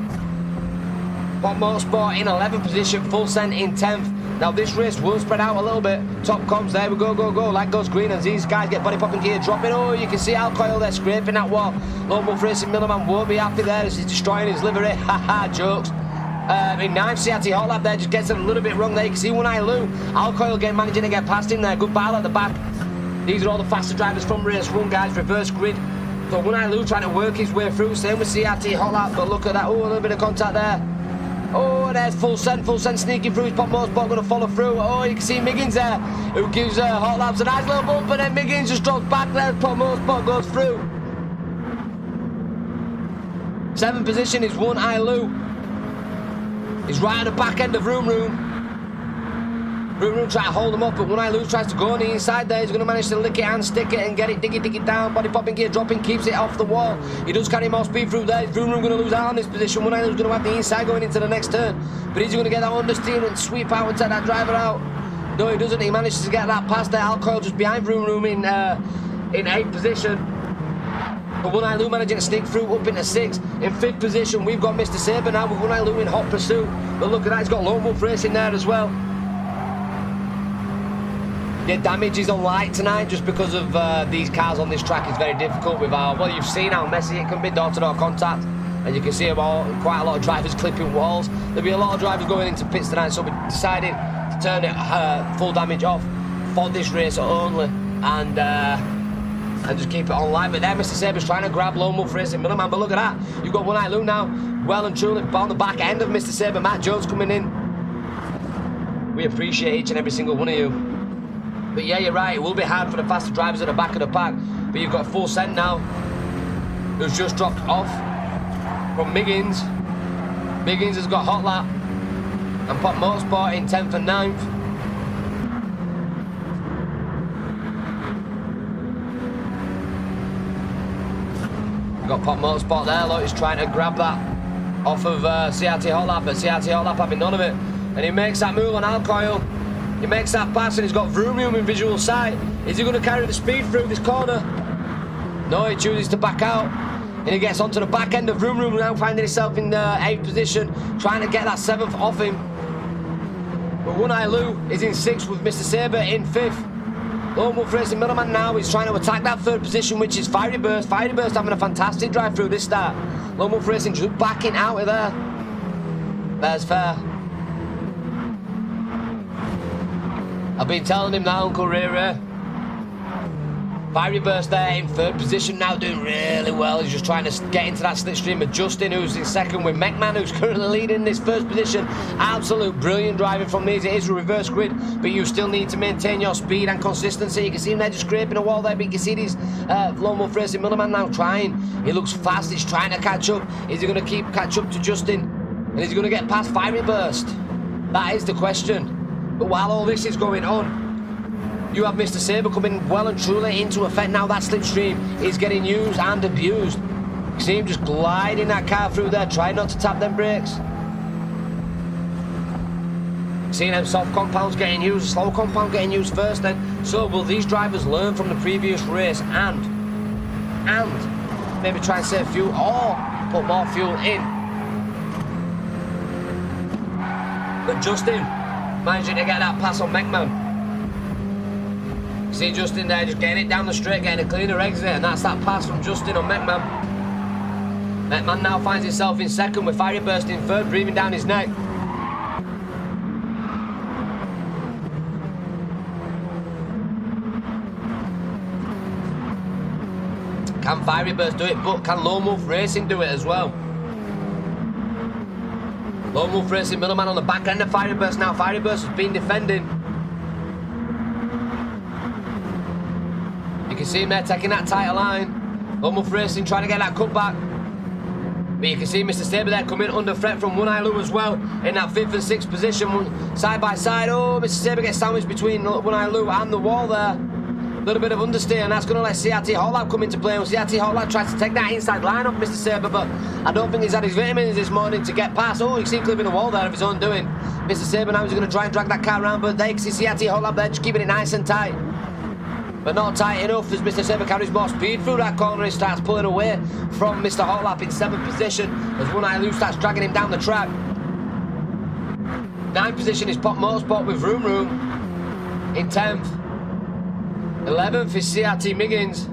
Pop Motorsport in 11th position, Full Send in 10th. Now this race will spread out a little bit. Top comms, there we go, light goes green as these guys get body popping gear dropping. Oh, you can see Alcoil there scraping that wall. Lone Wolf Racing Millerman won't be happy there as he's destroying his livery. Haha, jokes. In 9th, CRT Hot Lap there just gets it a little bit wrong there. You can see One Eye Lou. Alcoil again managing to get past him there. Good battle at the back. These are all the faster drivers from race 1, guys. Reverse grid. So One Eye Lou trying to work his way through. Same with CRT Hot Lap, but look at that. Oh, a little bit of contact there. Oh, there's Full Send sneaking through. His Pop Motorsport going to follow through. Oh, you can see Miggins there, who gives Hot Laps a nice little bump, and then Miggins just drops back there. Pop Motorsport goes through. 7th position is One Eye Lou. He's right at the back end of Vroom-Room. Vroom-Room trying to hold him up, but One Eye Lou tries to go on the inside there. He's going to manage to lick it and stick it and get it, dig it down. Body popping gear dropping, keeps it off the wall. He does carry more speed through there. Vroom-Room going to lose out on this position. One Eye Lou's going to have the inside going into the next turn. But he's going to get that understeer and sweep out and take that driver out. No, he doesn't. He manages to get that past there. Alcoil just behind Vroom-Room in 8th position. But One Eye Lou managing to sneak through up into 6th. In 5th position, we've got Mr. Saber now with One Eye Lou in hot pursuit. But look at that, he's got Lone Wolf Racing there as well. Yeah, damage is on light tonight just because of these cars on this track is very difficult with our, well, you've seen how messy it can be, door-to-door contact, and you can see quite a lot of drivers clipping walls. There'll be a lot of drivers going into pits tonight, so we decided to turn it full damage off for this race only, and just keep it on light. But there Mr. Saber's trying to grab Lone Wolf Racing Millerman, but look at that, you've got One Eye Lou now, well and truly on the back end of Mr. Saber. Matt Jones coming in. We appreciate each and every single one of you. But yeah, you're right, it will be hard for the faster drivers at the back of the pack. But you've got Full Send now, who's just dropped off from Miggins. Miggins has got Hot Lap and Pop Motorsport in 10th and 9th. Got Pop Motorsport there, look, he's trying to grab that off of CRT Hot Lap, but CRT Hot Lap having none of it. And he makes that move on Alcoil. He makes that pass and he's got Vroom-Room in visual sight. Is he going to carry the speed through this corner? No, he chooses to back out. And he gets onto the back end of Vroom-Room, now finding himself in the 8th position, trying to get that 7th off him. But One Eye Lou is in 6th with Mr. Sabre in 5th. Lone Wolf Racing Middleman now is trying to attack that 3rd position, which is Fiery Burst. Fiery Burst having a fantastic drive through this start. Lone Wolf Racing just backing out of there. There's fair. I've been telling him that, Uncle Ray Ray. Fiery Burst there in 3rd position now, doing really well. He's just trying to get into that slipstream of Justin, who's in 2nd, with MACMILLAN, who's currently leading this 1st position. Absolute brilliant driving from these. It is a reverse grid, but you still need to maintain your speed and consistency. You can see him there just scraping a wall there, but you can see these Lone Wolf Racing Middleman now trying. He looks fast, he's trying to catch up. Is he going to catch up to Justin? And is he going to get past Fiery Burst? That is the question. But while all this is going on, you have Mr. Sabre coming well and truly into effect now. That slipstream is getting used and abused. You see him just gliding that car through there, trying not to tap them brakes. Seeing them soft compounds getting used, slow compound getting used first then. So will these drivers learn from the previous race and maybe try and save fuel or put more fuel in? But Justin managing to get that pass on MACMILLAN. See Justin there just getting it down the straight, getting a cleaner exit, and that's that pass from Justin on MACMILLAN. MACMILLAN now finds himself in 2nd with Fiery Burst in 3rd, breathing down his neck. Can Fiery Burst do it, but can Lone Wolf Racing do it as well? Lone Wolf Racing Middleman on the back end of Fiery Burst now. Fiery Burst has been defending. You can see him there taking that tighter line. Lone Wolf Racing trying to get that cutback. But you can see Mr. Sabre there coming under threat from One Eye Lou as well in that 5th and 6th position, side by side. Oh, Mr. Sabre gets sandwiched between One Eye Lou and the wall there. A little bit of understeer, and that's going to let CRT Hot Lap come into play. And CRT Hot Lap tries to take that inside line off Mr. Sabre, but I don't think he's had his vitamins this morning to get past. Oh, you see him clipping the wall there of his own doing. Mr. Sabre now is going to try and drag that car around, but there you can see CRT Hot Lap there just keeping it nice and tight. But not tight enough as Mr. Sabre carries more speed through that corner. He starts pulling away from Mr. Hot Lap in 7th position as One Eye Lou starts dragging him down the track. 9th position is Pop Motorsport with Vroom-Room in 10th. 11th is CRT Miggins.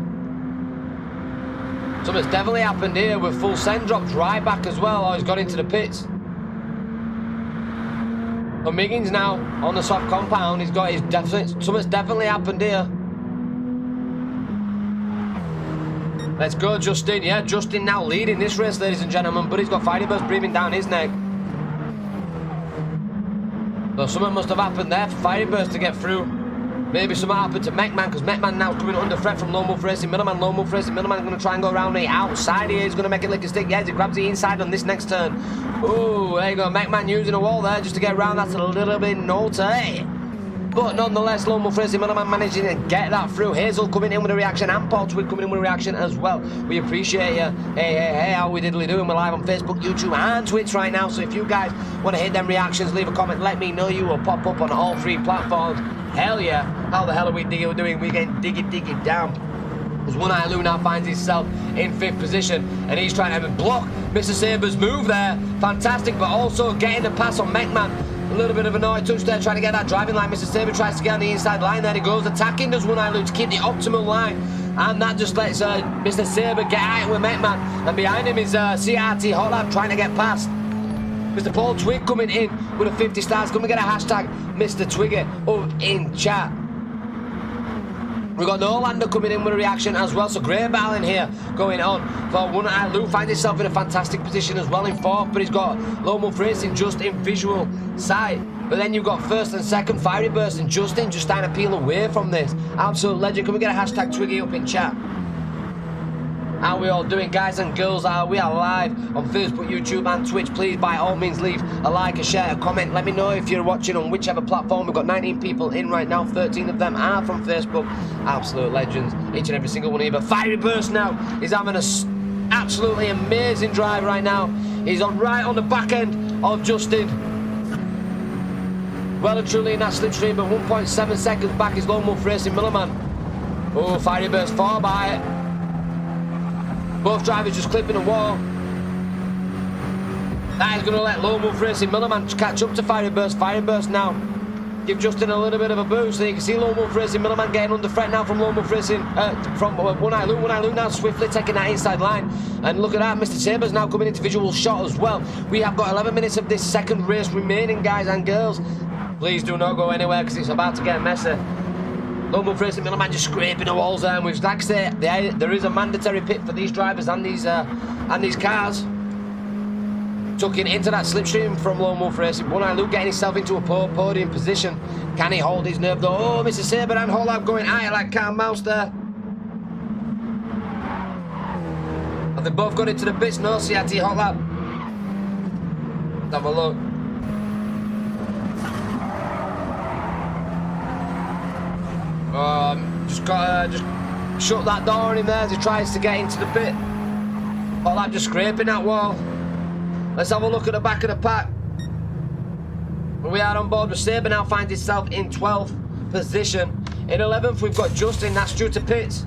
Something's definitely happened here with full send dropped right back as well. Oh, he's got into the pits. But Miggins now on the soft compound. He's got his something's definitely happened here. Let's go, Justin. Yeah, Justin now leading this race, ladies and gentlemen, but he's got Fiery Burst breathing down his neck. So something must have happened there for Fiery Burst to get through. Maybe something happened to MACMILLAN, because MACMILLAN now coming under threat from Lone Wolf Racing Middleman. Lone Wolf Racing Middleman is going to try and go around the outside here. He's going to make it lick a stick. Yes, he grabs the inside on this next turn. Ooh, there you go. MACMILLAN using a wall there just to get around. That's a little bit naughty. But nonetheless, Lone Wolf Racing Middleman managing to get that through. Hazel coming in with a reaction and Paul Twig coming in with a reaction as well. We appreciate you. Hey, how we diddly doing? We're live on Facebook, YouTube and Twitch right now. So if you guys want to hit them reactions, leave a comment. Let me know. You will pop up on all 3 platforms. Hell yeah. How the hell are we doing? We're getting dig it down. As One Eye Lou now finds himself in 5th position and he's trying to block Mr. Sabre's move there. Fantastic, but also getting the pass on MACMILLAN. A little bit of a naughty touch there, trying to get that driving line. Mr. Sabre tries to get on the inside line. There he goes, attacking does One Eye Lou to keep the optimal line. And that just lets Mr. Sabre get out with MACMILLAN. And behind him is CRT Hot Lap trying to get past. Mr. Paul Twig coming in with a 50 stars. Come and get a hashtag Mr. Twigger up in chat. We've got Nolander coming in with a reaction as well. So great battle in here going on for One Eye Lou. Finds himself in a fantastic position as well in 4th, but he's got Lone Wolf Racing just in visual sight. But then you've got 1st and 2nd Fiery Burst and Justin just trying to peel away from this. Absolute legend. Can we get a hashtag Twiggy up in chat? How are we all doing, guys and girls? We are live on Facebook, YouTube and Twitch. Please, by all means, leave a like, a share, a comment. Let me know if you're watching on whichever platform. We've got 19 people in right now. 13 of them are from Facebook. Absolute legends. Each and every single one of you. But Fiery Burst now is having a absolutely amazing drive right now. He's right on the back end of Justin. Well and truly in that slipstream, but 1.7 seconds back is Lone Wolf Racing Milliman. Oh, Fiery Burst 4 by it. Both drivers just clipping the wall. That is going to let Lone Wolf Racing Milliman catch up to Fiery Burst. Fiery Burst now give Justin a little bit of a boost. So you can see Lone Wolf Racing Milliman getting under threat now from Lone Wolf Racing, from One Eye Luke now swiftly taking that inside line. And look at that, Mr. Saber's now coming into visual shot as well. We have got 11 minutes of this second race remaining, guys and girls. Please do not go anywhere because it's about to get messy. Lone Wolf Racing Milliman just scraping the walls there. And we've, like I say, there is a mandatory pit for these drivers and these cars. Tucking into that slipstream from Lone Wolf Racing. One Eye Luke getting himself into a poor podium position. Can he hold his nerve though? Oh, Mr. Saber and Holab going at it like cat and mouse there. Have they both got into the pits? No, CRT Holab. Let's have a look. Just shut that door on him there as he tries to get into the pit. Holab just scraping that wall. Let's have a look at the back of the pack. We are on board with Saber now finds himself in 12th position. In 11th we've got Justin, that's due to pits.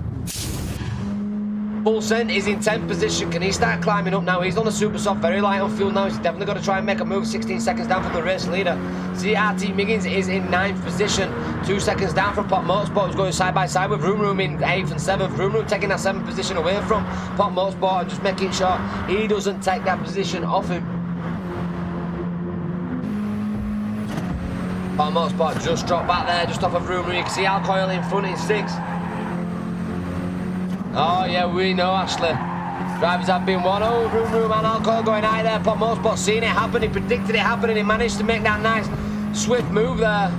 Bull Sent is in 10th position. Can he start climbing up now? He's on the super soft, very light on fuel now. He's definitely got to try and make a move. 16 seconds down from the race leader. CRT Miggins is in 9th position. 2 seconds down from Pop Motorsport, who's going side by side with Vroom-Room in 8th and 7th. Vroom-Room taking that 7th position away from Pop Motorsport and just making sure he doesn't take that position off him. Pop Motorsport just dropped back there, just off of Vroom-Room. You can see Alcoil in front in 6th. Oh yeah, we know, Ashley. Drivers have been one. Oh, Vroom-Room and Alcoil going high there. Pop Motorsport seeing it happen. He predicted it happening. He managed to make that nice swift move there.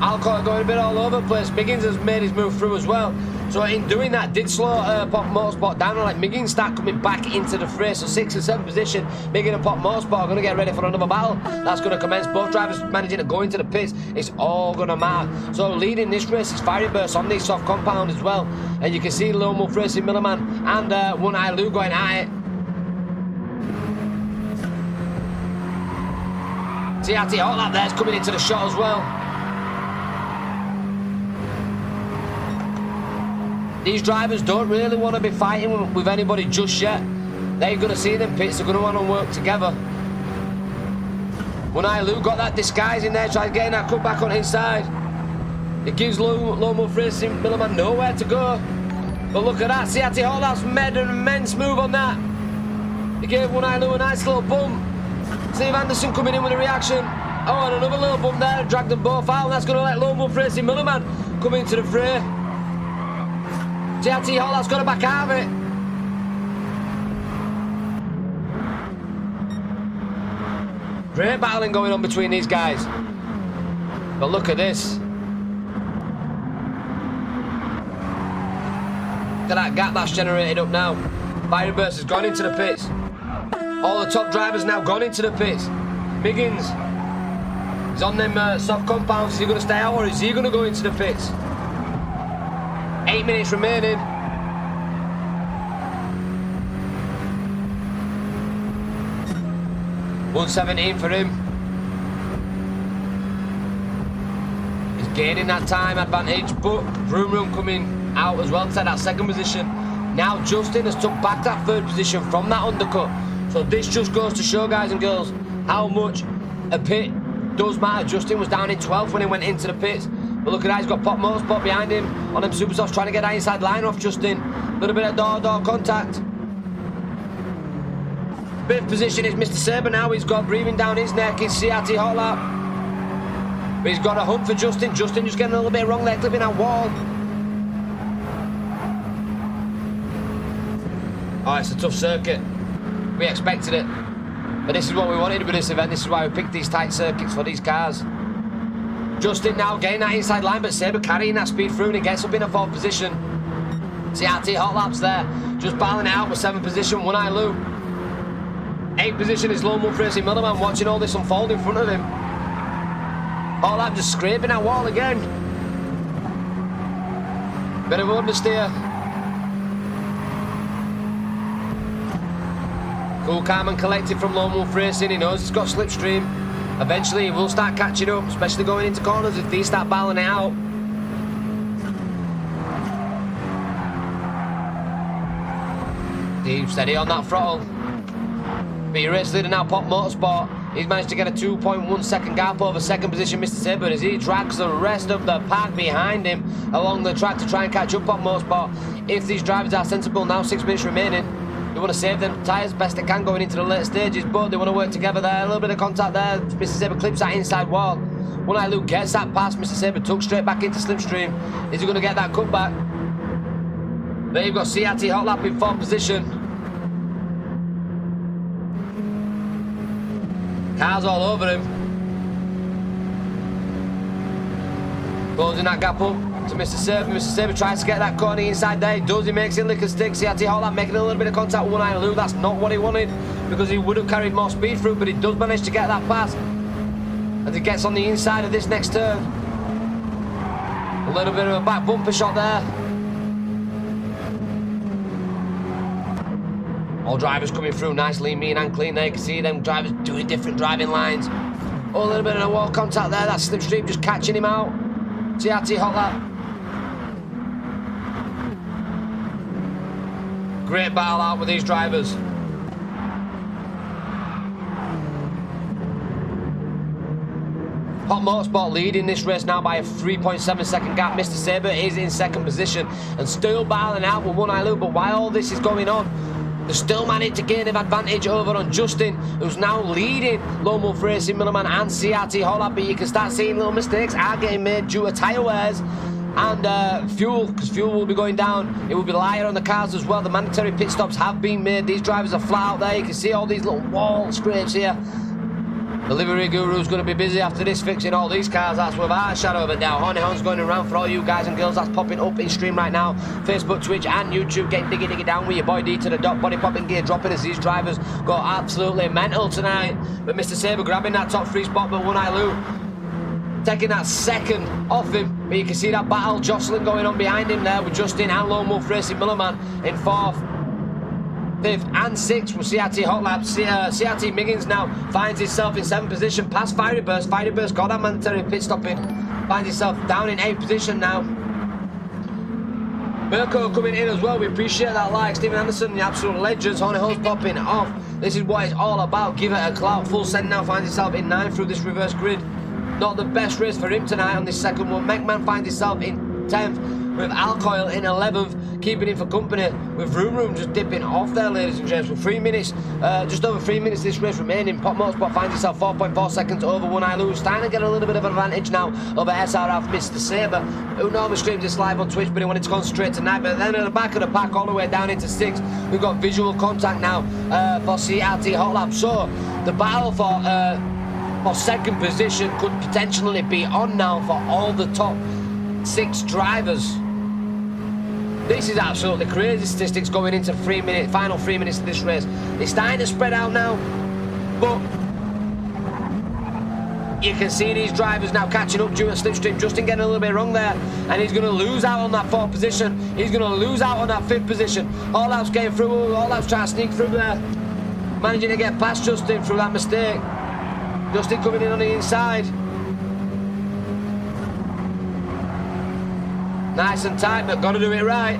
Alcoil going a bit all over the place. Miggins has made his move through as well. So in doing that, did slow Pop Motorsport down and let Miggins start coming back into the fray. So 6th and 7th position, Miggins and Pop Motorsport are going to get ready for another battle. That's going to commence. Both drivers managing to go into the pits. It's all going to matter. So leading this race is Fiery Burst on the soft compound as well. And you can see Lone Wolf Racing Milliman and One Eye Lou going at it. TRT Hotlap there's coming into the shot as well. These drivers don't really want to be fighting with anybody just yet. They're going to see them pits, they're going to want to work together. One Eye Lou got that disguise in there, trying getting that cut back on inside. It gives Lone Wolf Racing Milliman nowhere to go. But look at that, CRT Hotlap's made an immense move on that. He gave One Eye Lou a nice little bump. Steve Anderson coming in with a reaction. Oh, and another little bump there, dragged them both out. And that's going to let Lone Wolf Racing Milliman come into the fray. CRT Hotlap's got to back out of it. Great battling going on between these guys. But look at this. Look at that gap that's generated up now. Fiery Burst has gone into the pits. All the top drivers now gone into the pits. Miggins is on them soft compounds. Is he going to stay out or is he going to go into the pits? 8 minutes remaining. $117 for him. He's gaining that time advantage, but Vroom-Room coming out as well to take that 2nd position. Now Justin has took back that 3rd position from that undercut. So this just goes to show, guys and girls, how much a pit does matter. Justin was down in 12th when he went into the pits. But look at that, he's got Pop Motorsport behind him on them super softs trying to get that inside line off Justin. A little bit of door-to-door contact. 5th position is Mr. Saber now. He's got breathing down his neck. It's CRT Hotlap. But he's got a hunt for Justin. Justin just getting a little bit wrong there, clipping that wall. Oh, it's a tough circuit. We expected it. But this is what we wanted with this event. This is why we picked these tight circuits for these cars. Justin now getting that inside line, but Saber carrying that speed through and he gets up in a 4th position. CRT Hotlap's there, just battling it out with 7th position, One Eye Lou. 8th position is Lone Wolf Racing Milliman watching all this unfold in front of him. Hotlap just scraping that wall again. Bit of understeer. Cool, calm and collected from Lone Wolf Racing. He knows he's got slipstream. Eventually he will start catching up, especially going into corners if these start battling it out. Deep steady on that throttle. But your race leader now, Pop Motorsport. He's managed to get a 2.1 second gap over second position, Mr. Saber, as he drags the rest of the pack behind him along the track to try and catch up Pop Motorsport. If these drivers are sensible now, 6 minutes remaining. They want to save them tyres best they can going into the late stages, but they want to work together there. A little bit of contact there. Mr. Saber clips that inside wall. One Eye Luke gets that past. Mr. Saber tucks straight back into slipstream. Is he going to get that cutback? There you've got CRT Hot Lap in 4th position. Cars all over him. Closing that gap up to Mr. Saber. Mr. Saber tries to get that corner inside there. He does, he makes it lick and stick. CRT Hot Lap making a little bit of contact with One Eye Lou. That's not what he wanted, because he would have carried more speed through, but he does manage to get that pass. As he gets on the inside of this next turn. A little bit of a back bumper shot there. All drivers coming through nicely, mean and clean there. You can see them drivers doing different driving lines. Oh, a little bit of a wall contact there. That slipstream just catching him out. CRT Hot Lap. Great battle out with these drivers. Pop Motorsport leading this race now by a 3.7 second gap. Mr. Saber is in second position and still battling out with One Eye Luke. But while all this is going on, they still managed to gain an advantage over on Justin, who's now leading Lone Wolf Racing, Middleman and CRT Hot Lap. But you can start seeing little mistakes are getting made due to tyre wears and fuel, because fuel will be going down. It will be lighter on the cars as well. The mandatory pit stops have been made. These drivers are flat out there. You can see all these little wall scrapes here. The livery guru's going to be busy after this fixing all these cars. That's without a shadow of a doubt. Horny Horn's going around for all you guys and girls. That's popping up in stream right now. Facebook, Twitch and YouTube. Getting diggy down with your boy D to the dot. Body popping, gear dropping as these drivers go absolutely mental tonight. But Mr. Saber grabbing that top 3 spot, but One Eye Lou taking that second off him. But you can see that battle jostling going on behind him there with Justin and Lone Wolf Racing Millerman in 4th. 5th and 6th with CRT Hot Lap. CRT Miggins now finds himself in 7th position past Fiery Burst. Fiery Burst got that mandatory pit stop in. Finds himself down in 8th position now. Mirko coming in as well. We appreciate that like. Stephen Anderson, the absolute legends. Horny Hole's popping off. This is what it's all about. Give it a clout. Full send now finds himself in 9th through this reverse grid. Not the best race for him tonight on this second one. McMahon finds himself in 10th. With Alcoil in 11th, keeping him for company, with Vroom-Room just dipping off there, ladies and gents. With 3 minutes, just over 3 minutes this race remaining, Pop Motorsport finds himself 4.4 seconds over One Eye Lou. Starting to get a little bit of advantage now over SRF Mr. Saber, who normally streams this live on Twitch, but he wanted to concentrate tonight. But then at the back of the pack, all the way down into 6th, we've got visual contact now for CRT Hot Lap. So the battle for second position could potentially be on now for all the top 6 drivers. This is absolutely crazy statistics going into final 3 minutes of this race. It's starting to spread out now, but you can see these drivers now catching up due to slipstream. Justin getting a little bit wrong there, and he's going to lose out on that 4th position. He's going to lose out on that 5th position. All Out's getting through. All Out's trying to sneak through there, managing to get past Justin through that mistake. Justin coming in on the inside. Nice and tight, but got to do it right.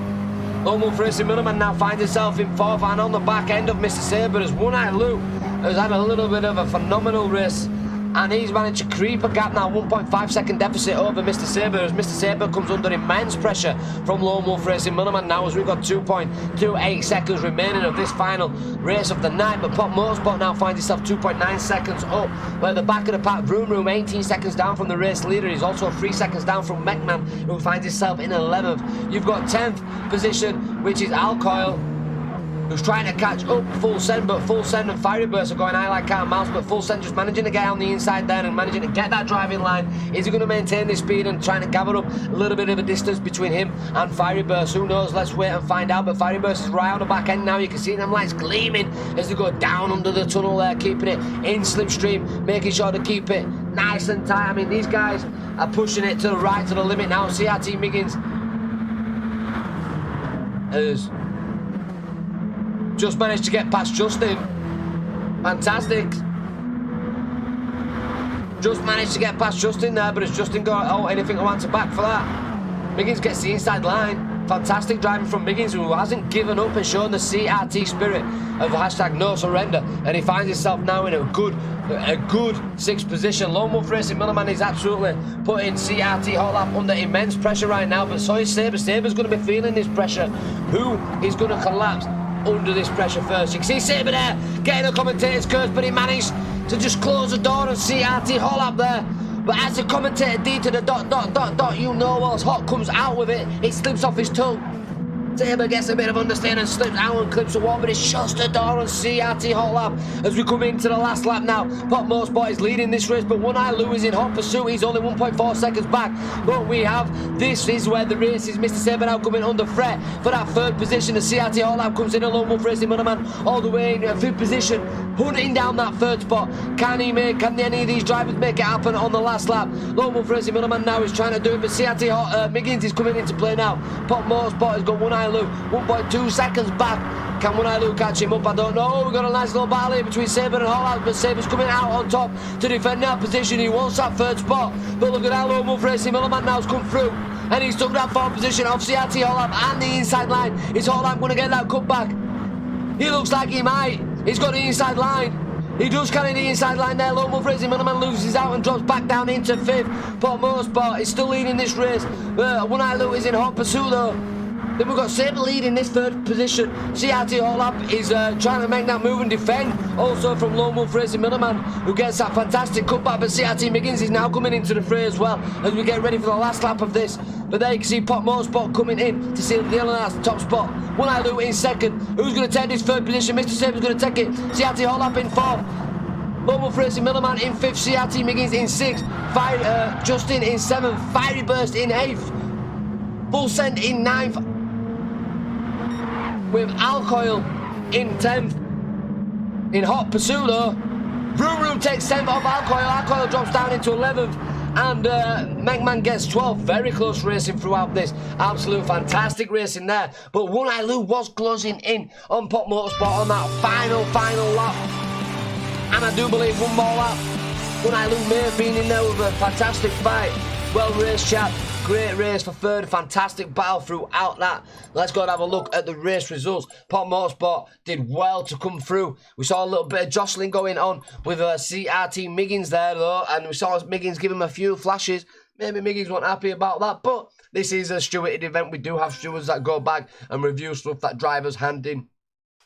Lone Wolf Racing Middleman now finds himself in 4th and on the back end of Mr. Saber as One Eye Lou has had a little bit of a phenomenal race. And he's managed to creep a gap now, 1.5 second deficit over Mr. Saber, as Mr. Saber comes under immense pressure from Lone Wolf Racing Middleman now, as we've got 2.28 seconds remaining of this final race of the night. But Pop Motorsport now finds himself 2.9 seconds up, where the back of the pack, Vroom-Room 18 seconds down from the race leader. He's also 3 seconds down from McMahon, who finds himself in 11th. You've got 10th position, which is Alcoil, who's trying to catch up Full Send, but Full Send and Fiery Burst are going high like cat and mouse, but Full Send just managing to get on the inside there and managing to get that driving line. Is he going to maintain this speed and trying to gather up a little bit of a distance between him and Fiery Burst? Who knows? Let's wait and find out. But Fiery Burst is right on the back end now. You can see them lights gleaming as they go down under the tunnel there, keeping it in slipstream, making sure to keep it nice and tight. I mean, these guys are pushing it to the right, to the limit now. CRT Miggins has just managed to get past Justin. Fantastic. Just managed to get past Justin there, but has Justin got anything to answer back for that? Miggins gets the inside line. Fantastic driving from Miggins, who hasn't given up and shown the CRT spirit of hashtag no surrender, and he finds himself now in a good 6th position. Lone Wolf Racing Millerman is absolutely putting CRT Hot Lap under immense pressure right now, but so is Sabre. Sabre's going to be feeling this pressure. Who is going to collapse under this pressure first? You can see Sabre there getting a commentator's curse, but he managed to just close the door on CRT Hot Lap there. But as the commentator did to the ... you know what's hot comes out with it. It slips off his tongue. Sabre gets a bit of understanding, slips out and clips the wall, but it shuts the door on CRT Hot Lap as we come into the last lap now. Pop Motorsport is leading this race, but One Eye Lou is in hot pursuit. He's only 1.4 seconds back. But we have, this is where the race is. Mr. Sabre now coming under threat for that 3rd position. The CRT Hot Lap comes in, a Lone Wolf Racing Millerman all the way in 5th position, hunting down that 3rd spot. Can any of these drivers make it happen on the last lap? Lone Wolf Racing Millerman now is trying to do it, but CRT Miggins is coming into play now. Pop Motorsport has got One Eye Lou 1.2 seconds back. Can One Eye Lou catch him up? I don't know. We've got a nice little battle here between Sabre and Hot Lap, but Sabre's coming out on top to defend that position. He wants that 3rd spot, but look at how Lone Wolf Racing Millerman now's come through, and he's took that 4th position off CRT Hot Lap and the inside line. Is Hot Lap going to get that cut back? He looks like he might. He's got the inside line. He does carry the inside line there. Lone Wolf Racing Millerman loses out and drops back down into 5th. Pop Motorsport is still leading this race. One Eye Lou is in hot pursuit though. Then we've got Sabre leading this 3rd position. CRT Hot Lap is trying to make that move and defend. Also from Lone Wolf Racing Millerman, who gets that fantastic cutback. But CRT Miggins is now coming into the fray as well as we get ready for the last lap of this. But there you can see Pop Motorsport coming in to seal the deal, and that's the top spot. One Eye Lou in 2nd. Who's going to take this 3rd position? Mr. Sabre's going to take it. CRT Hot Lap in 4th. Lone Wolf Racing Millerman in 5th. CRT Miggins in 6th. Justin in 7th. Fiery Burst in 8th. Full Send in 9th. With Alcoil in 10th. In hot pursuit though, Vroom-Room takes 10th off Alcoil. Alcoil drops down into 11th, and MACMILLAN gets 12th. Very close racing throughout this. Absolute fantastic racing there. But One Eye Lou was closing in on Pop Motorsport on that final lap. And I do believe one more lap, One Eye Lou may have been in there with a fantastic fight. Well raced, chap. Great race for 3rd. Fantastic battle throughout that. Let's go and have a look at the race results. Pop Motorsport did well to come through. We saw a little bit of jostling going on with CRT Miggins there though, and we saw Miggins give him a few flashes. Maybe Miggins weren't happy about that, but this is a stewarded event. We do have stewards that go back and review stuff that drivers hand in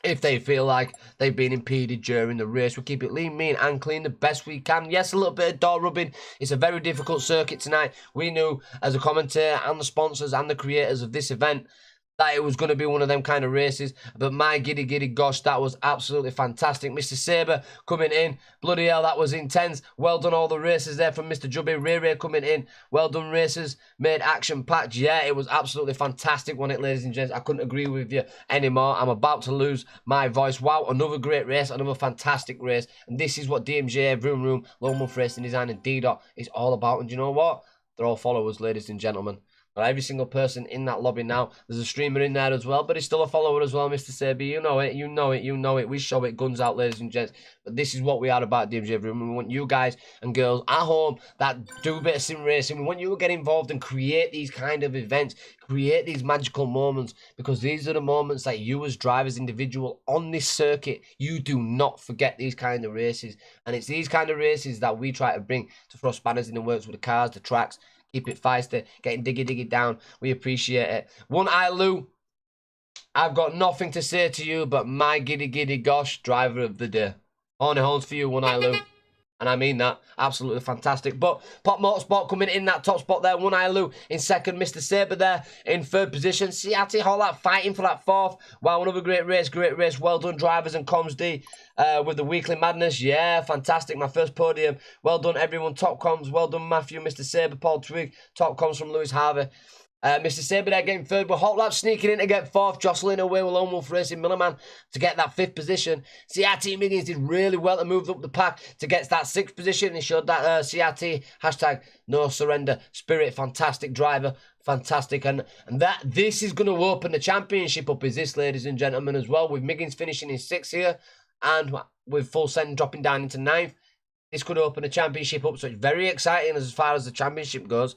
if they feel like they've been impeded during the race. We keep it lean, mean and clean the best we can. Yes, a little bit of door rubbing. It's a very difficult circuit tonight. We knew as a commentator and the sponsors and the creators of this event that it was going to be one of them kind of races, but my giddy gosh, that was absolutely fantastic. Mr. Sabre coming in, bloody hell, that was intense. Well done all the races there from Mr. Jubby. Ray coming in, well done races, made action packed. Yeah, it was absolutely fantastic, wasn't it, ladies and gents? I couldn't agree with you anymore. I'm about to lose my voice. Wow, another great race, another fantastic race, and this is what DMJ, Vroom-Room, Lone Wolf Racing Design and D-Dot is all about. And you know what? They're all followers, ladies and gentlemen. But every single person in that lobby now, there's a streamer in there as well, but he's still a follower as well, Mr. Sabre. You know it, you know it, you know it. We show it, guns out, ladies and gents. But this is what we are about, DMJ Vroom. We want you guys and girls at home that do a bit of sim racing. We want you to get involved and create these kind of events, create these magical moments, because these are the moments that you as drivers, individual on this circuit, you do not forget these kind of races. And it's these kind of races that we try to bring to throw spanners in the works with the cars, the tracks. Keep it feisty, getting diggy down. We appreciate it. One Eye Lou, I've got nothing to say to you, but my giddy gosh, driver of the day. Horny horns for you, One Eye Lou. And I mean that. Absolutely fantastic. But Pop Motorsport coming in that top spot there. One Eye Lou in 2nd. Mr. Sabre there in 3rd position. CRT Hot Lap fighting for that 4th. Wow, another great race. Great race. Well done, drivers and Comms D with the weekly madness. Yeah, fantastic. My first podium. Well done, everyone. Top Comms. Well done, Matthew. Mr. Sabre, Paul Twig. Top Comms from Lewis Harvey. Mr. Sabre there getting 3rd, but Hot Lap sneaking in to get 4th, jostling away with Lone Wolf Racing Millerman to get that 5th position. CRT Miggins did really well to move up the pack to get that 6th position. He showed that CRT hashtag no surrender spirit. Fantastic driver, fantastic, and that this is going to open the championship up, is this, ladies and gentlemen, as well, with Miggins finishing in 6th here. And with Full Send dropping down into 9th. This could open a championship up, so it's very exciting as far as the championship goes.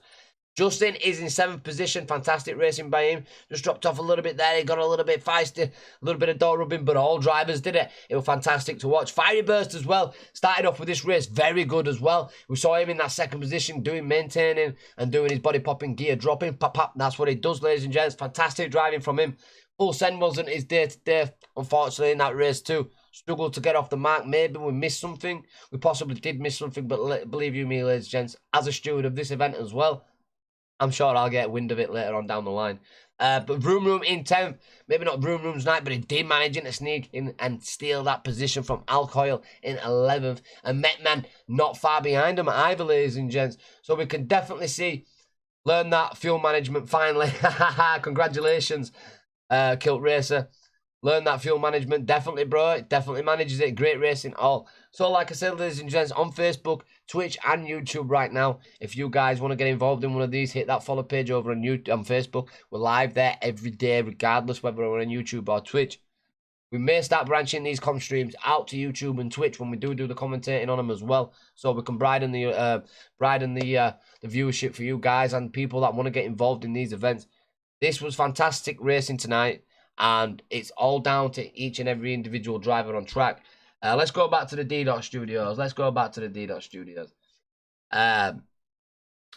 Justin is in 7th position. Fantastic racing by him. Just dropped off a little bit there. He got a little bit feisty, a little bit of door rubbing, but all drivers did it. It was fantastic to watch. Fiery Burst as well. Started off with this race very good as well. We saw him in that 2nd position maintaining and doing his body popping, gear dropping. Pop, pop. That's what he does, ladies and gents. Fantastic driving from him. Full Send wasn't his day-to-day, unfortunately, in that race too. Struggled to get off the mark. Maybe we missed something. We possibly did miss something, but believe you me, ladies and gents, as a steward of this event as well, I'm sure I'll get wind of it later on down the line. But Vroom-Room in 10th. Maybe not Vroom-Room's night, but he did manage to sneak in and steal that position from Alcoil in 11th. And MACMILLAN not far behind him either, ladies and gents. So we can definitely see, learn that fuel management finally. Congratulations, Kilt Racer. Learn that fuel management. Definitely, bro. It definitely manages it. Great racing all. So, like I said, ladies and gents, on Facebook, Twitch, and YouTube right now, if you guys want to get involved in one of these, hit that follow page over on Facebook. We're live there every day, regardless whether we're on YouTube or Twitch. We may start branching these com streams out to YouTube and Twitch when we do the commentating on them as well, so we can broaden the viewership for you guys and people that want to get involved in these events. This was fantastic racing tonight, and it's all down to each and every individual driver on track. Let's go back to the D-Dot Studios. But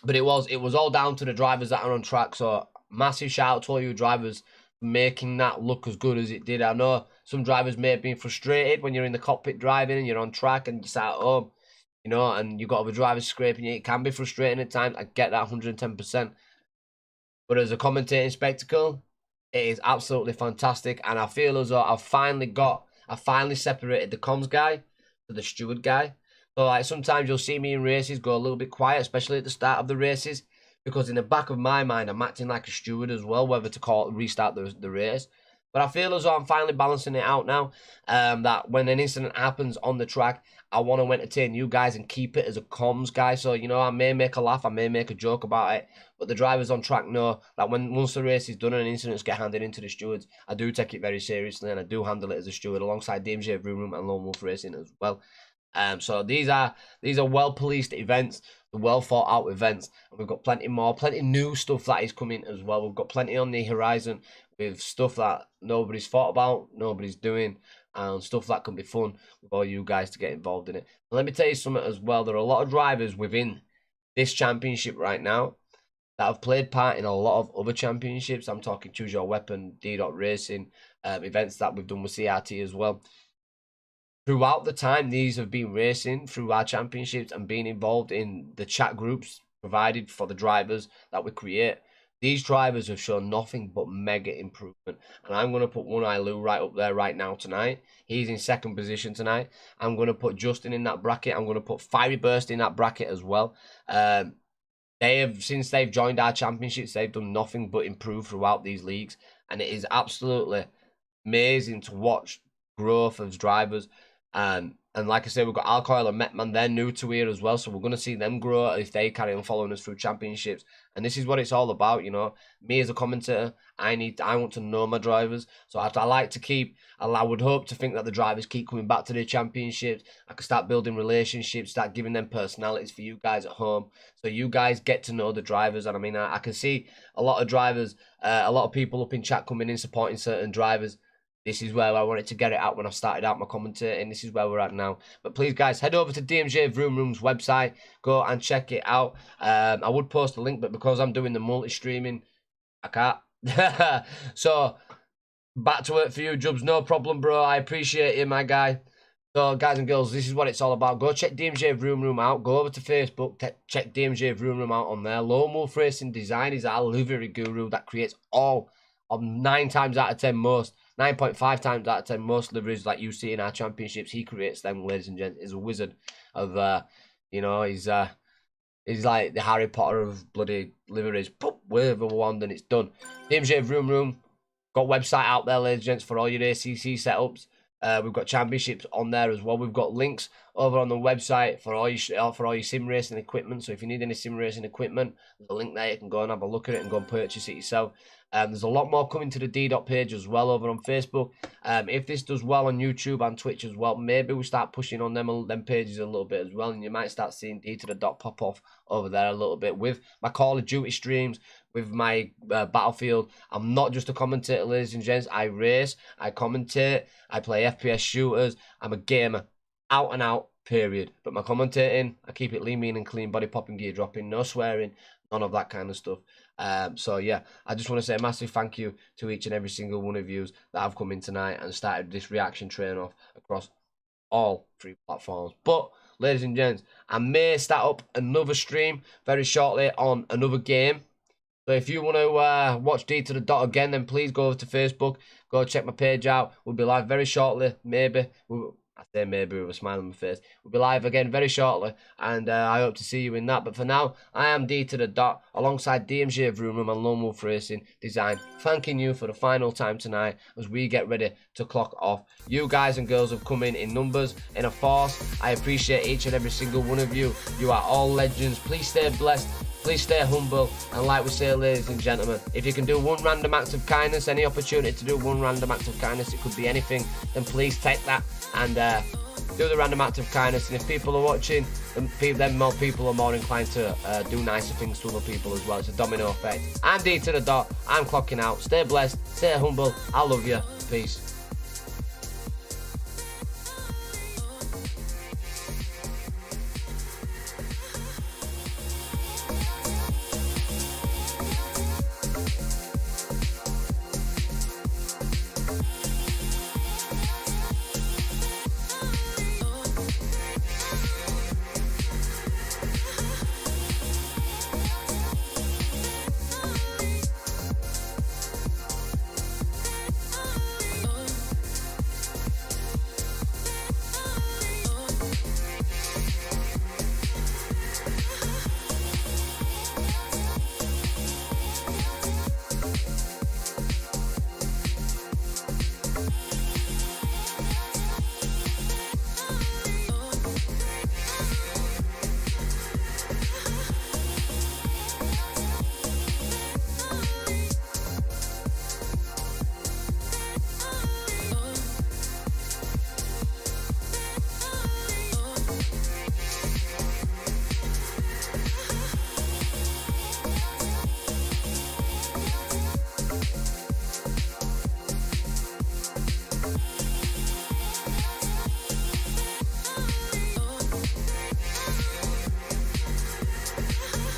it was all down to the drivers that are on track. So massive shout out to all you drivers for making that look as good as it did. I know some drivers may have been frustrated when you're in the cockpit driving and you're on track and you're sat at home, you know, and you've got other drivers scraping you. It can be frustrating at times. I get that 110%. But as a commentating spectacle, it is absolutely fantastic, and I feel as though I finally separated the comms guy to the steward guy. So like sometimes you'll see me in races go a little bit quiet, especially at the start of the races, because in the back of my mind I'm acting like a steward as well, whether to restart the race. But I feel as though I'm finally balancing it out now, that when an incident happens on the track, I want to entertain you guys and keep it as a comms guy. So, you know, I may make a laugh, I may make a joke about it, but the drivers on track know that once the race is done and incidents get handed into the stewards, I do take it very seriously and I do handle it as a steward alongside DMJ, Vroom-Room and Lone Wolf Racing as well. So these are well-policed events, well thought out events, and we've got plenty new stuff that is coming as well. We've got plenty on the horizon with stuff that nobody's thought about, nobody's doing, and stuff that can be fun with all you guys to get involved in it. And let me tell you something as well, there are a lot of drivers within this championship right now that have played part in a lot of other championships. I'm talking Choose Your Weapon, D-Dot Racing, events that we've done with CRT as well. Throughout the time these have been racing through our championships and being involved in the chat groups provided for the drivers that we create, these drivers have shown nothing but mega improvement. And I'm going to put One Eye Lou right up there right now tonight. He's in 2nd position tonight. I'm going to put Justin in that bracket. I'm going to put Fiery Burst in that bracket as well. Since they've joined our championships, they've done nothing but improve throughout these leagues. And it is absolutely amazing to watch growth as drivers. And like I said, we've got Alcoil and MACMILLAN. They're new to here as well, so we're going to see them grow if they carry on following us through championships. And this is what it's all about, you know. Me as a commentator, I want to know my drivers. So I like to keep, I would hope to think that the drivers keep coming back to the championships. I can start building relationships, start giving them personalities for you guys at home, so you guys get to know the drivers. And I mean, I can see a lot of drivers, a lot of people up in chat coming in supporting certain drivers. This is where I wanted to get it out when I started out my commentating. This is where we're at now. But please, guys, head over to DMJ Vroom-Room's website. Go and check it out. I would post a link, but because I'm doing the multi-streaming, I can't. So, back to work for you, Jubs. No problem, bro. I appreciate you, my guy. So, guys and girls, this is what it's all about. Go check DMJ Vroom-Room out. Go over to Facebook. Check DMJ Vroom-Room out on there. Lone Wolf Racing Design is our livery guru that creates all of 9 times out of 10 most. 9.5 times out of 10 most liveries that you see in our championships. He creates them, ladies and gents. He's a wizard of, you know, he's like the Harry Potter of bloody liveries. Pop, wave a wand and it's done. DMJ Vroom-Room, got website out there, ladies and gents, for all your ACC setups. We've got championships on there as well. We've got links over on the website for all your sim racing equipment. So if you need any sim racing equipment, there's a link there. You can go and have a look at it and go and purchase it yourself. There's a lot more coming to the D-Dot page as well over on Facebook. If this does well on YouTube and Twitch as well, maybe we start pushing on them pages a little bit as well, and you might start seeing D to the Dot pop off over there a little bit with my Call of Duty streams, with my Battlefield. I'm not just a commentator, ladies and gents. I race, I commentate, I play FPS shooters. I'm a gamer, out and out, period. But my commentating, I keep it lean, mean and clean, body popping, gear dropping, no swearing, none of that kind of stuff. So yeah, I just want to say a massive thank you to each and every single one of you that have come in tonight and started this reaction train off across all 3 platforms. But ladies and gents, I may start up another stream very shortly on another game. So if you want to watch D to the Dot again, then please go over to Facebook, go check my page out. We'll be live very shortly, maybe. I say maybe with a smile on my face. We'll be live again very shortly, and I hope to see you in that. But for now, I am D to the Dot, alongside DMJ Vroom-Room and Lone Wolf Racing Design, thanking you for the final time tonight as we get ready to clock off. You guys and girls have come in numbers, in a force. I appreciate each and every single one of you. You are all legends. Please stay blessed. Please stay humble, and like we say, ladies and gentlemen, if you can do one random act of kindness, any opportunity to do one random act of kindness, it could be anything, then please take that and do the random act of kindness. And if people are watching, then more people are more inclined to do nicer things to other people as well. It's a domino effect. I'm D to the Dot. I'm clocking out. Stay blessed. Stay humble. I love you. Peace.